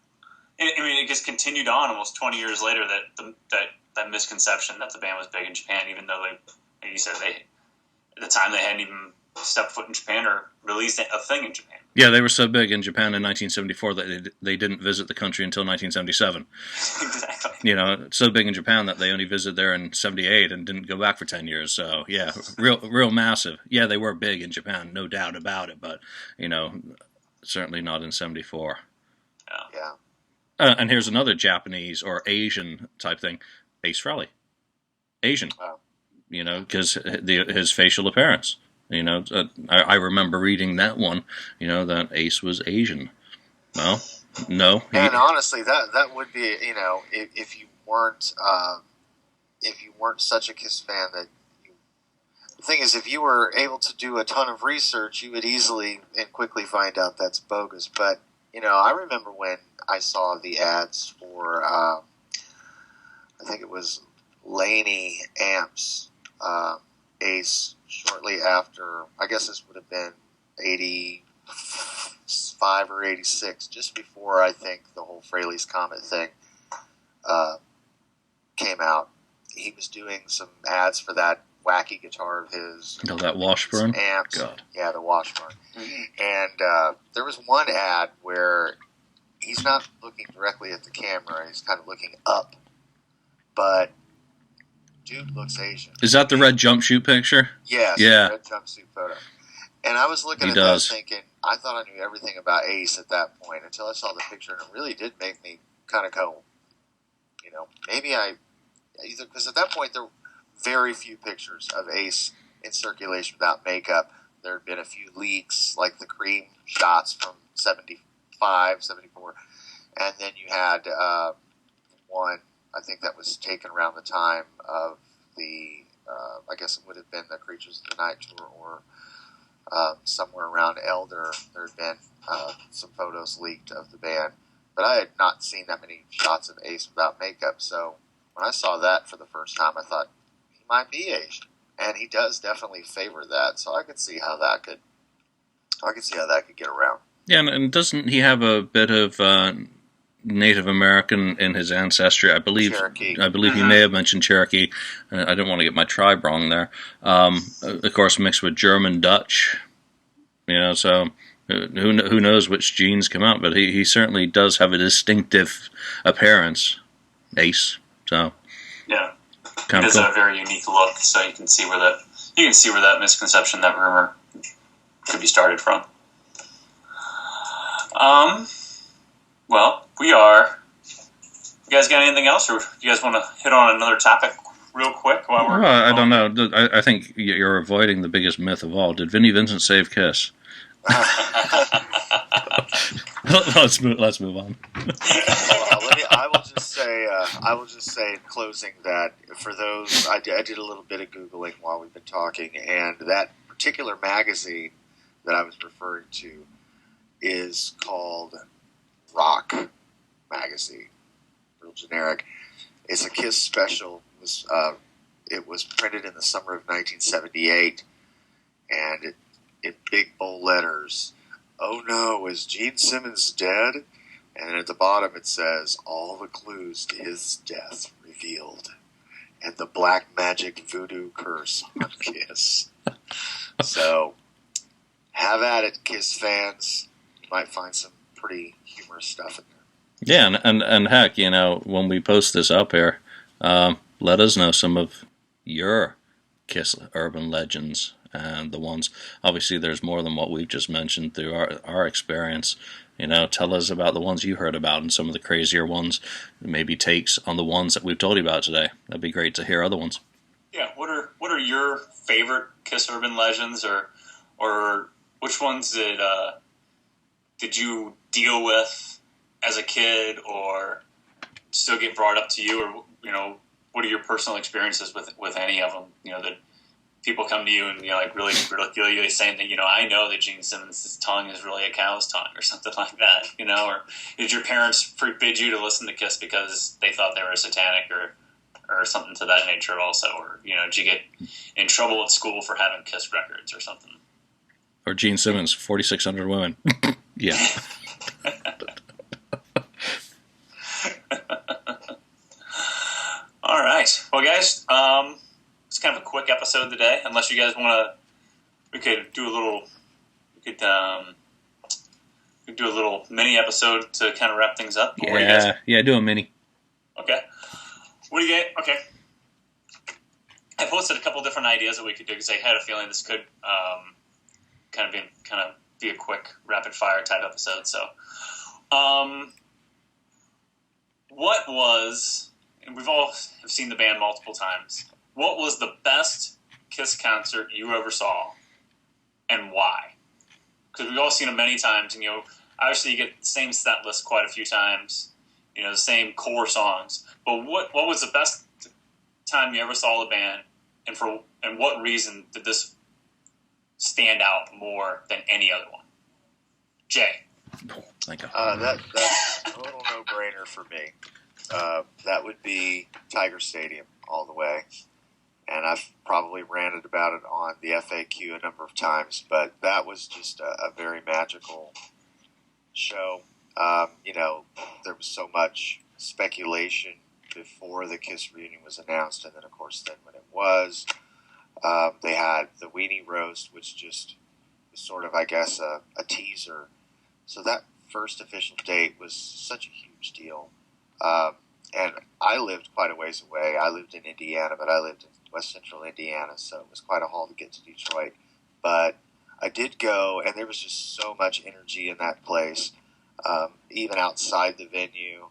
it just continued on almost 20 years later that misconception that the band was big in Japan, even though like you said, at the time they hadn't even stepped foot in Japan or released a thing in Japan. Yeah, they were so big in Japan in 1974 that they didn't visit the country until 1977. Exactly. So big in Japan that they only visited there in '78 and didn't go back for 10 years. So, yeah, real massive. Yeah, they were big in Japan, no doubt about it, but, certainly not in '74. Yeah. And here's another Japanese or Asian type thing. Ace Frehley. Asian. Wow. Because his facial appearance. I remember reading that one, that Ace was Asian. Well, no. And honestly, that would be, if you weren't such a Kiss fan the thing is, if you were able to do a ton of research, you would easily and quickly find out that's bogus. But, I remember when I saw the ads for, I think it was Lonnie amps, Ace, shortly after, I guess this would have been 85 or 86, just before I think the whole Frehley's Comet thing came out. He was doing some ads for that wacky guitar of his. That Washburn? Amps. God. Yeah, the Washburn. And there was one ad where he's not looking directly at the camera, he's kind of looking up, but dude looks Asian. Is that the red jumpsuit picture? Yes, yeah. Red jumpsuit photo. And I was looking at that thinking, I thought I knew everything about Ace at that point until I saw the picture, and it really did make me kind of go, maybe because at that point there were very few pictures of Ace in circulation without makeup. There had been a few leaks, like the Cream shots from 75, 74, and then you had one, I think that was taken around the time of the, I guess it would have been the Creatures of the Night tour, or somewhere around Elder. There had been some photos leaked of the band, but I had not seen that many shots of Ace without makeup. So when I saw that for the first time, I thought he might be Asian, and he does definitely favor that. So I could see how that could get around. Yeah, and doesn't he have a bit of Native American in his ancestry. I believe Cherokee. he may have mentioned Cherokee. I don't want to get my tribe wrong there. Of course, mixed with German, Dutch. So who knows which genes come out, but he certainly does have a distinctive appearance. Ace. So yeah, he kind of does cool. have a very unique look. So you can see where that misconception, that rumor, could be started from. Well, we are. You guys got anything else, or you guys want to hit on another topic real quick while we're? Well, I don't know. I think you're avoiding the biggest myth of all. Did Vinnie Vincent save Kiss? Let's move on. I will just say in closing that for those, I did a little bit of Googling while we've been talking, and that particular magazine that I was referring to is called Rock Magazine, real generic. It's a Kiss special. It was printed in the summer of 1978, and in big bold letters, "Oh no, is Gene Simmons dead?" And at the bottom it says, "All the clues to his death revealed, and the black magic voodoo curse on Kiss." So, have at it, Kiss fans. You might find some pretty humorous stuff in there. Yeah, and heck, when we post this up here, let us know some of your Kiss urban legends and the ones. Obviously, there's more than what we've just mentioned through our experience. Tell us about the ones you heard about and some of the crazier ones. Maybe takes on the ones that we've told you about today. That'd be great to hear other ones. Yeah, what are your favorite Kiss urban legends, or which ones did you deal with as a kid, or still get brought up to you, or what are your personal experiences with any of them? That people come to you and really saying that I know that Gene Simmons' tongue is really a cow's tongue or something like that, or did your parents forbid you to listen to Kiss because they thought they were satanic or something to that nature also, or did you get in trouble at school for having Kiss records or something? Or Gene Simmons, 4,600 women. Yeah. All right. Well, guys, it's kind of a quick episode today. Unless you guys want to, we could do a little mini episode to kind of wrap things up. Yeah, do a mini. Okay. What do you get? Okay. I posted a couple different ideas that we could do because I had a feeling this could kind of be a quick rapid fire type episode. So, what was, and we've all have seen the band multiple times, what was the best Kiss concert you ever saw, and why? Because we've all seen them many times, and obviously you get the same set list quite a few times, the same core songs. But what was the best time you ever saw the band, and what reason did this stand out more than any other one? Jay. Thank you. That's a total no-brainer for me. That would be Tiger Stadium all the way. And I've probably ranted about it on the FAQ a number of times, but that was just a very magical show. There was so much speculation before the Kiss reunion was announced, and then, of course, then when it was, they had the Weenie Roast, which just was sort of, I guess, a teaser. So that first official date was such a huge deal. And I lived quite a ways away. I lived in Indiana, but I lived in West Central Indiana, so it was quite a haul to get to Detroit. But I did go, and there was just so much energy in that place, even outside the venue.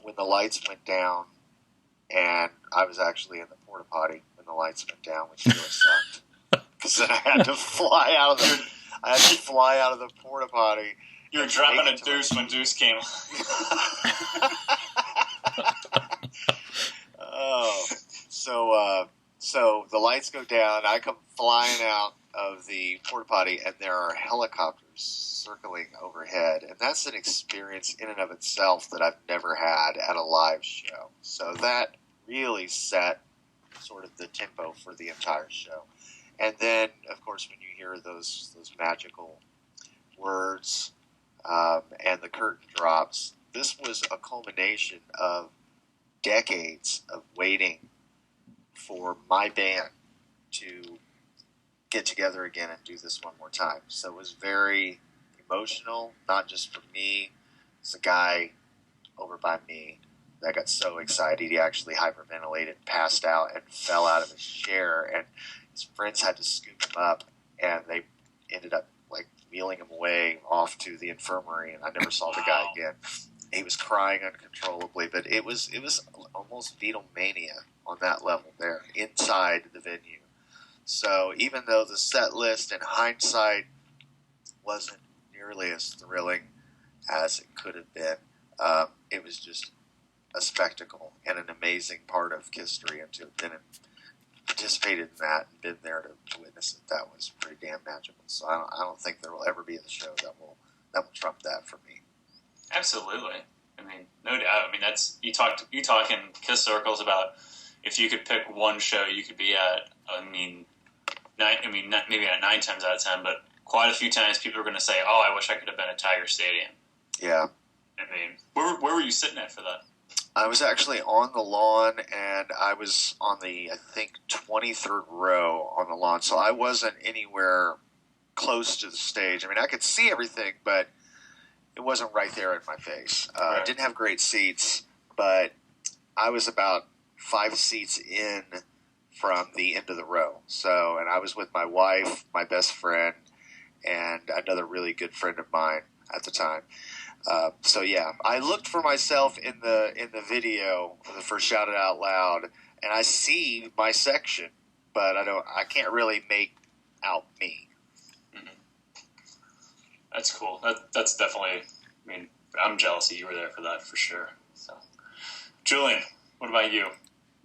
When the lights went down, and I was actually in the porta potty when the lights went down, which really sucked, because then I had to fly out of the porta potty. You were dropping a deuce when Deuce came. So the lights go down. I come flying out of the porta potty, and there are helicopters circling overhead, and that's an experience in and of itself that I've never had at a live show. So that really set sort of the tempo for the entire show. And then, of course, when you hear those magical words, and the curtain drops. This was a culmination of decades of waiting for my band to get together again and do this one more time. So it was very emotional, not just for me. It's a guy over by me that got so excited he actually hyperventilated, passed out, and fell out of his chair. And his friends had to scoop him up, and they ended up like wheeling him away off to the infirmary. And I never saw the guy again. He was crying uncontrollably, but it was almost Beatlemania on that level there inside the venue. So even though the set list in hindsight wasn't nearly as thrilling as it could have been, it was just a spectacle and an amazing part of history, and to have been participated in that and been there to witness it, that was pretty damn magical. So I don't think there will ever be a show that will trump that for me. Absolutely. I mean, no doubt. I mean, that's you talk in Kiss circles about if you could pick one show you could be at. Maybe not 9 times out of 10, but quite a few times people are going to say, "Oh, I wish I could have been at Tiger Stadium." Yeah. I mean, where were you sitting at for that? I was actually on the lawn, and I was on the, I think, 23rd row on the lawn, so I wasn't anywhere close to the stage. I mean, I could see everything, but it wasn't right there in my face. Right. Didn't have great seats, but I was about 5 seats in from the end of the row. So, and I was with my wife, my best friend, and another really good friend of mine at the time. So yeah, I looked for myself in the video for Shout It Out Loud, and I see my section, but I can't really make out me. Mm-hmm. That's cool. That's definitely. I mean, I'm jealous that you were there for that for sure. So, Julian, what about you?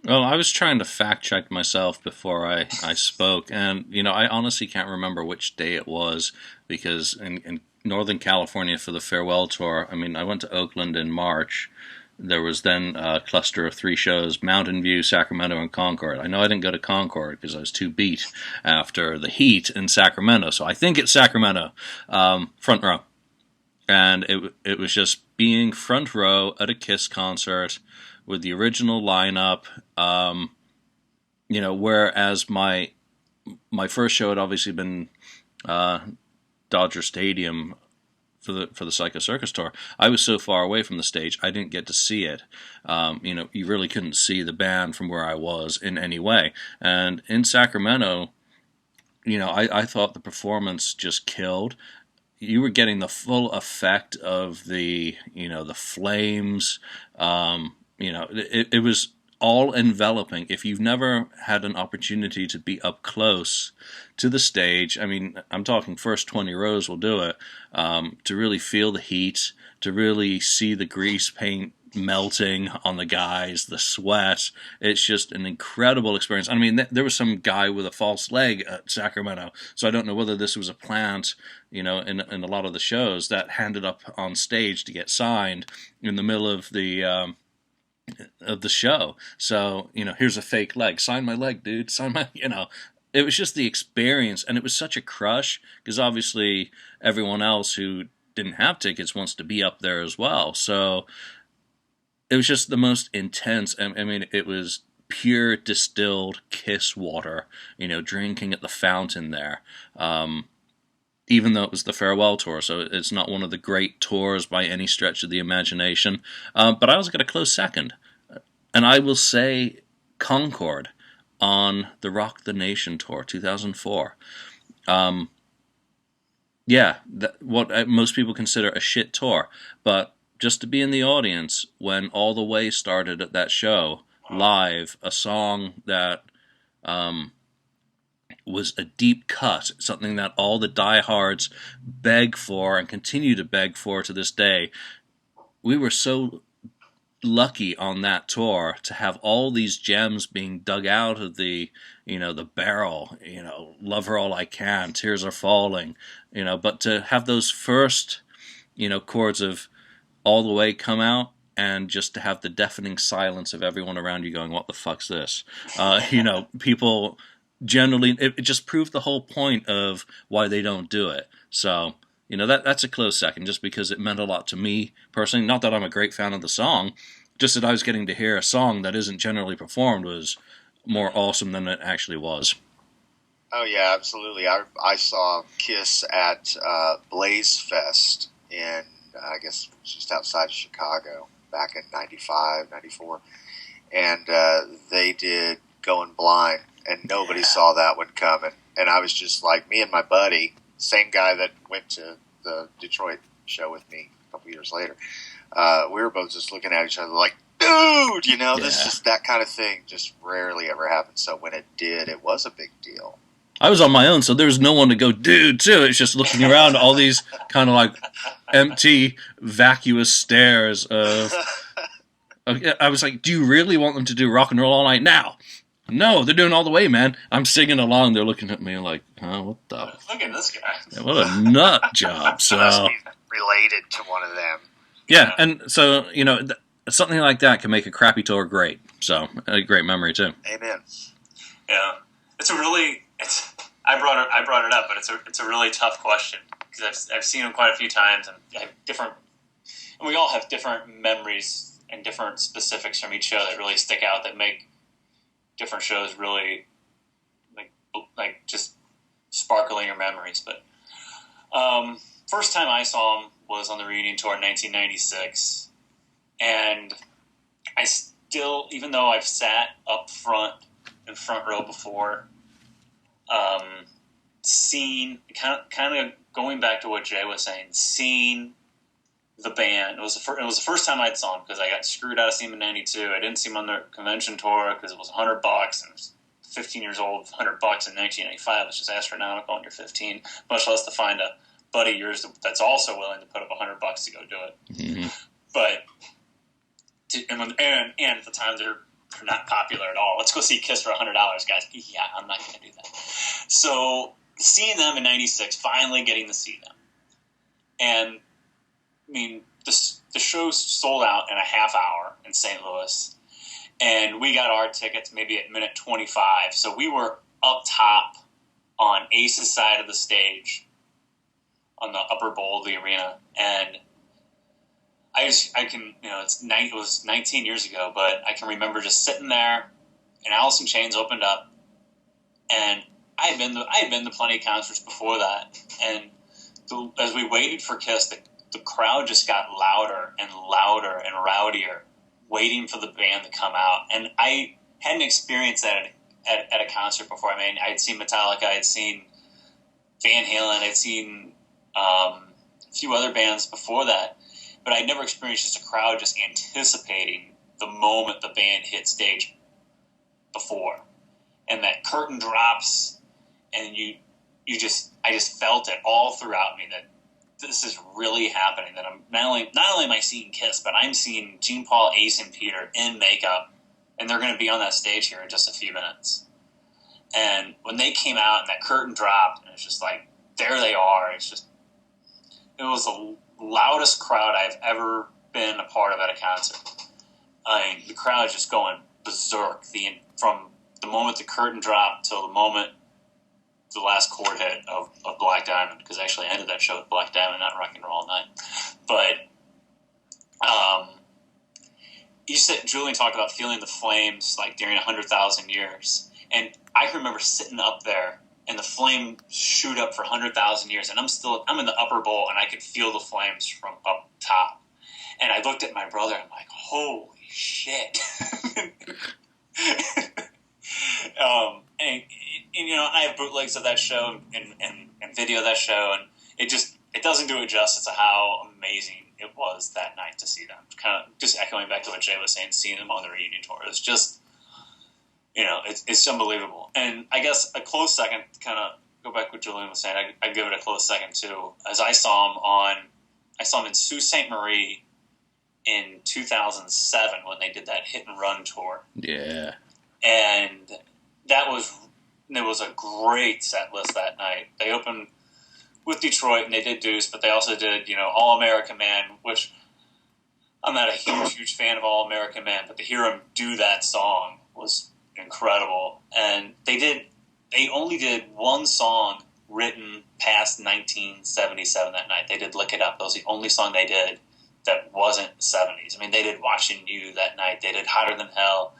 Well, I was trying to fact check myself before I spoke, and I honestly can't remember which day it was, because in Northern California for the farewell tour, I mean, I went to Oakland in March. There was then a cluster of 3 shows: Mountain View, Sacramento, and Concord. I know I didn't go to Concord because I was too beat after the heat in Sacramento, so I think it's Sacramento, front row. And it was just being front row at a Kiss concert with the original lineup, whereas my first show had obviously been Dodger Stadium for the Psycho Circus tour. I was so far away from the stage, I didn't get to see it. You really couldn't see the band from where I was in any way. And in Sacramento, I thought the performance just killed. You were getting the full effect of the flames. It was all enveloping. If you've never had an opportunity to be up close to the stage, I mean, I'm talking first 20 rows will do it, to really feel the heat, to really see the grease paint melting on the guys, the sweat. It's just an incredible experience. I mean, there was some guy with a false leg at Sacramento, so I don't know whether this was a plant, in a lot of the shows, that handed up on stage to get signed in the middle of the show. So, here's a fake leg. Sign my leg, dude. Sign my, It was just the experience, and it was such a crush, because obviously everyone else who didn't have tickets wants to be up there as well. So it was just the most intense. I mean, it was pure distilled Kiss water, drinking at the fountain there. Even though it was the farewell tour, so it's not one of the great tours by any stretch of the imagination. But I was got a close second. And I will say Concord on the Rock the Nation tour, 2004. What most people consider a shit tour. But just to be in the audience when All the Way started at that show, live, a song that was a deep cut, something that all the diehards beg for and continue to beg for to this day. We were so lucky on that tour to have all these gems being dug out of the barrel, Love Her All I Can, Tears Are Falling, but to have those first, chords of All the Way come out, and just to have the deafening silence of everyone around you going, what the fuck's this? People generally, it just proved the whole point of why they don't do it. So, that's a close second, just because it meant a lot to me personally. Not that I'm a great fan of the song, just that I was getting to hear a song that isn't generally performed was more awesome than it actually was. Oh yeah, absolutely. I saw Kiss at Blaze Fest in I guess just outside of Chicago back in 95, 94. And they did Going Blind, and nobody saw that one coming. And I was just like, me and my buddy, same guy that went to the Detroit show with me a couple years later, we were both just looking at each other like, dude, this just that kind of thing just rarely ever happens. So when it did, it was a big deal. I was on my own, so there was no one to go, dude, to. It's just looking around, all these kind of like empty, vacuous stares of... I was like, do you really want them to do Rock and Roll All Night now? No, they're doing All the Way, man. I'm singing along. They're looking at me like, what the... Look at this guy. Yeah, what a nut job. So must be related to one of them. Yeah, and so, something like that can make a crappy tour great. So, a great memory, too. Amen. Yeah. I brought it up, but it's a really tough question, because I've seen them quite a few times, and we all have different memories and different specifics from each show that really stick out, that make different shows really like just sparkling your memories. But first time I saw them was on the reunion tour in 1996, and I still, even though I've sat up front in front row before, seen kind of going back to what Jay was saying, seeing the band. It was the first time I'd saw them, because I got screwed out of seeing them in '92. I didn't see them on their convention tour because it was $100, and I was 15 years old. $100 in 1995 was just astronomical when you're 15. Much less to find a buddy of yours that's also willing to put up $100 to go do it. Mm-hmm. But and at the time they're not popular at all. Let's go see Kiss for $100, guys. Yeah, I'm not going to do that. So seeing them in '96, finally getting to see them, and I mean, the show sold out in a half hour in St. Louis, and we got our tickets maybe at minute 25. So we were up top on Ace's side of the stage on the upper bowl of the arena, and it was 19 years ago, but I can remember just sitting there, and Alice in Chains opened up, and I had been to plenty of concerts before that, and as we waited for Kiss, the crowd just got louder and louder and rowdier, waiting for the band to come out. And I hadn't experienced that at a concert before. I mean, I'd seen Metallica, I'd seen Van Halen, I'd seen a few other bands before that, but I'd never experienced just a crowd just anticipating the moment the band hit stage before. And that curtain drops, and I just felt it all throughout me that this is really happening, that I'm not only am I seeing Kiss, but I'm seeing Gene, Paul, Ace, and Peter in makeup, and they're going to be on that stage here in just a few minutes. And when they came out and that curtain dropped, and it's just like, there they are. It was the loudest crowd I've ever been a part of at a concert. I mean, the crowd is just going berserk from the moment the curtain dropped till the moment the last chord hit of Black Diamond, because I actually ended that show with Black Diamond, not Rock and Roll All Night. But you said, Julian talked about feeling the flames like during 100,000 years, and I can remember sitting up there and the flame shoot up for 100,000 years, and I'm in the upper bowl, and I could feel the flames from up top. And I looked at my brother, and I'm like, holy shit. And I have bootlegs of that show and video of that show, and it doesn't do it justice to how amazing it was that night to see them. Kind of just echoing back to what Jay was saying, seeing them on the reunion tour. It was just, it's unbelievable. And I guess a close second, to kind of go back to what Julian was saying, I'd give it a close second too, as I saw him in Sault Ste. Marie in 2007 when they did that Hit and Run tour. Yeah. And there was a great set list that night. They opened with Detroit, and they did Deuce, but they also did, All American Man, which I'm not a huge fan of All American Man, but to hear him do that song was incredible. And they only did one song written past 1977 that night. They did Lick It Up. That was the only song they did that wasn't 70s. I mean, they did Watching You that night. They did Hotter Than Hell.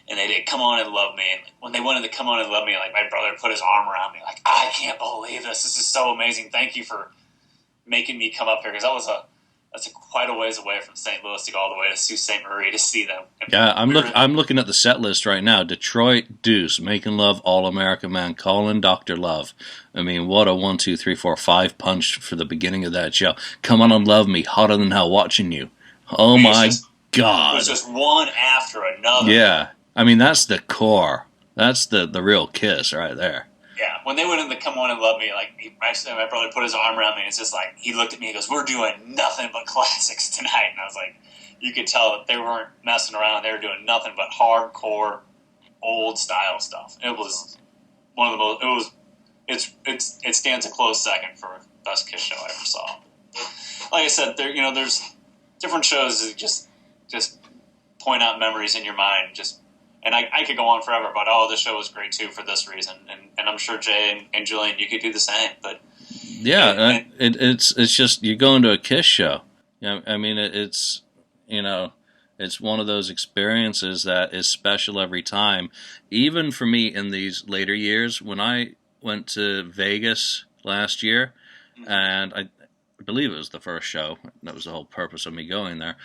And they did Come On and Love Me. And when they wanted to Come On and Love Me, like, my brother put his arm around me, like, I can't believe this. This is so amazing. Thank you for making me come up here. Because that's quite a ways away from St. Louis to go all the way to Sault Ste. Marie to see them. And Yeah, I'm looking at the set list right now. Detroit, Deuce, Making Love, All American Man, Calling Dr. Love. I mean, what a 1, 2, 3, 4, 5 punch for the beginning of that show. Come On and Love Me, Hotter Than Hell, Watching You. Oh my God. It was just one after another. Yeah. I mean, that's the core. That's the real Kiss right there. Yeah, when they went in the Come On and Love Me, like, my brother put his arm around me, and it's just like, he looked at me and goes, we're doing nothing but classics tonight. And I was like, you could tell that they weren't messing around. They were doing nothing but hardcore, old-style stuff. It was one of the most, it stands a close second for best Kiss show I ever saw. Like I said, there's different shows that just point out memories in your mind, and I could go on forever about, this show was great too for this reason, and I'm sure Jay and Julian, you could do the same. But yeah, it's just you go into a Kiss show. Yeah, I mean it's one of those experiences that is special every time. Even for me in these later years, when I went to Vegas last year, and I believe it was the first show. That was the whole purpose of me going there.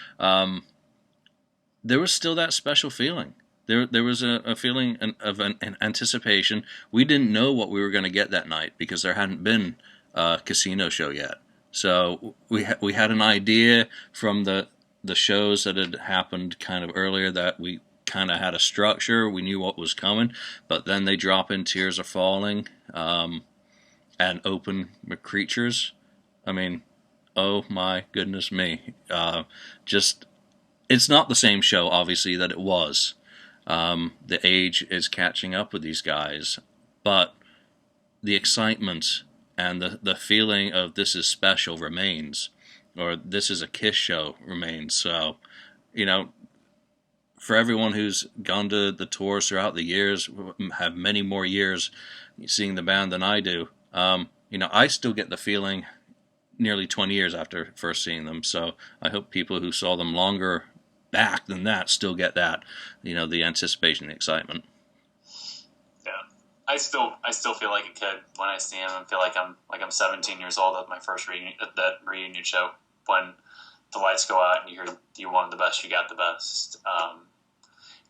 There was still that special feeling. There was a feeling of an anticipation. We didn't know what we were going to get that night because there hadn't been a casino show yet. So we had an idea from the shows that had happened kind of earlier that we kind of had a structure. We knew what was coming, but then they drop in Tears Are Falling and Open Creatures. I mean, oh my goodness me. It's not the same show, obviously, that it was. The age is catching up with these guys, but the excitement and the feeling of this is special remains, or this is a Kiss show remains. So, for everyone who's gone to the tours throughout the years, have many more years seeing the band than I do, I still get the feeling nearly 20 years after first seeing them. So I hope people who saw them longer back than that still get that, the anticipation, the excitement. Yeah, I still feel like a kid when I see him, and feel like I'm 17 years old at my first reunion show when the lights go out and you hear "You wanted the best, you got the best."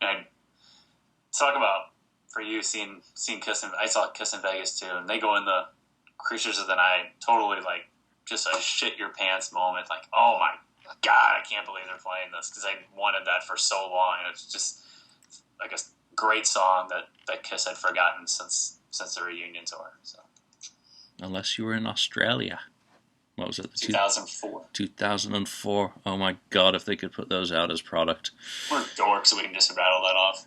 And talk about, for you, seeing Kiss, I saw Kiss in Vegas too, and they go in the Creatures of the Night, totally like just a shit your pants moment, like, oh my God, I can't believe they're playing this, because I wanted that for so long. And it's just like a great song that Kiss had forgotten since the reunion tour. So, unless you were in Australia. What was it? 2004. 2004. Oh my God, if they could put those out as product. We're dorks, so we can just rattle that off.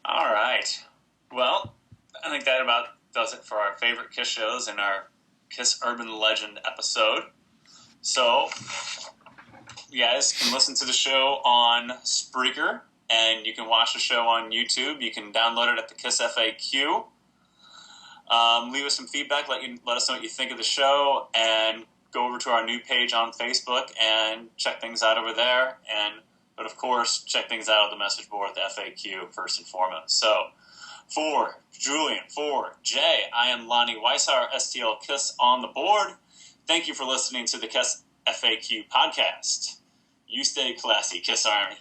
All right. Well, I think that about does it for our favorite Kiss shows in our Kiss Urban Legend episode. So, you guys can listen to the show on Spreaker, and you can watch the show on YouTube. You can download it at the KissFAQ. Leave us some feedback. Let us know what you think of the show, and go over to our new page on Facebook and check things out over there. But of course, check things out at the message board at the FAQ first and foremost. So, for Julian, for Jay, I am Lonnie Weishauer, stlkiss on the board. Thank you for listening to the Kiss FAQ podcast. You stay classy, Kiss Army.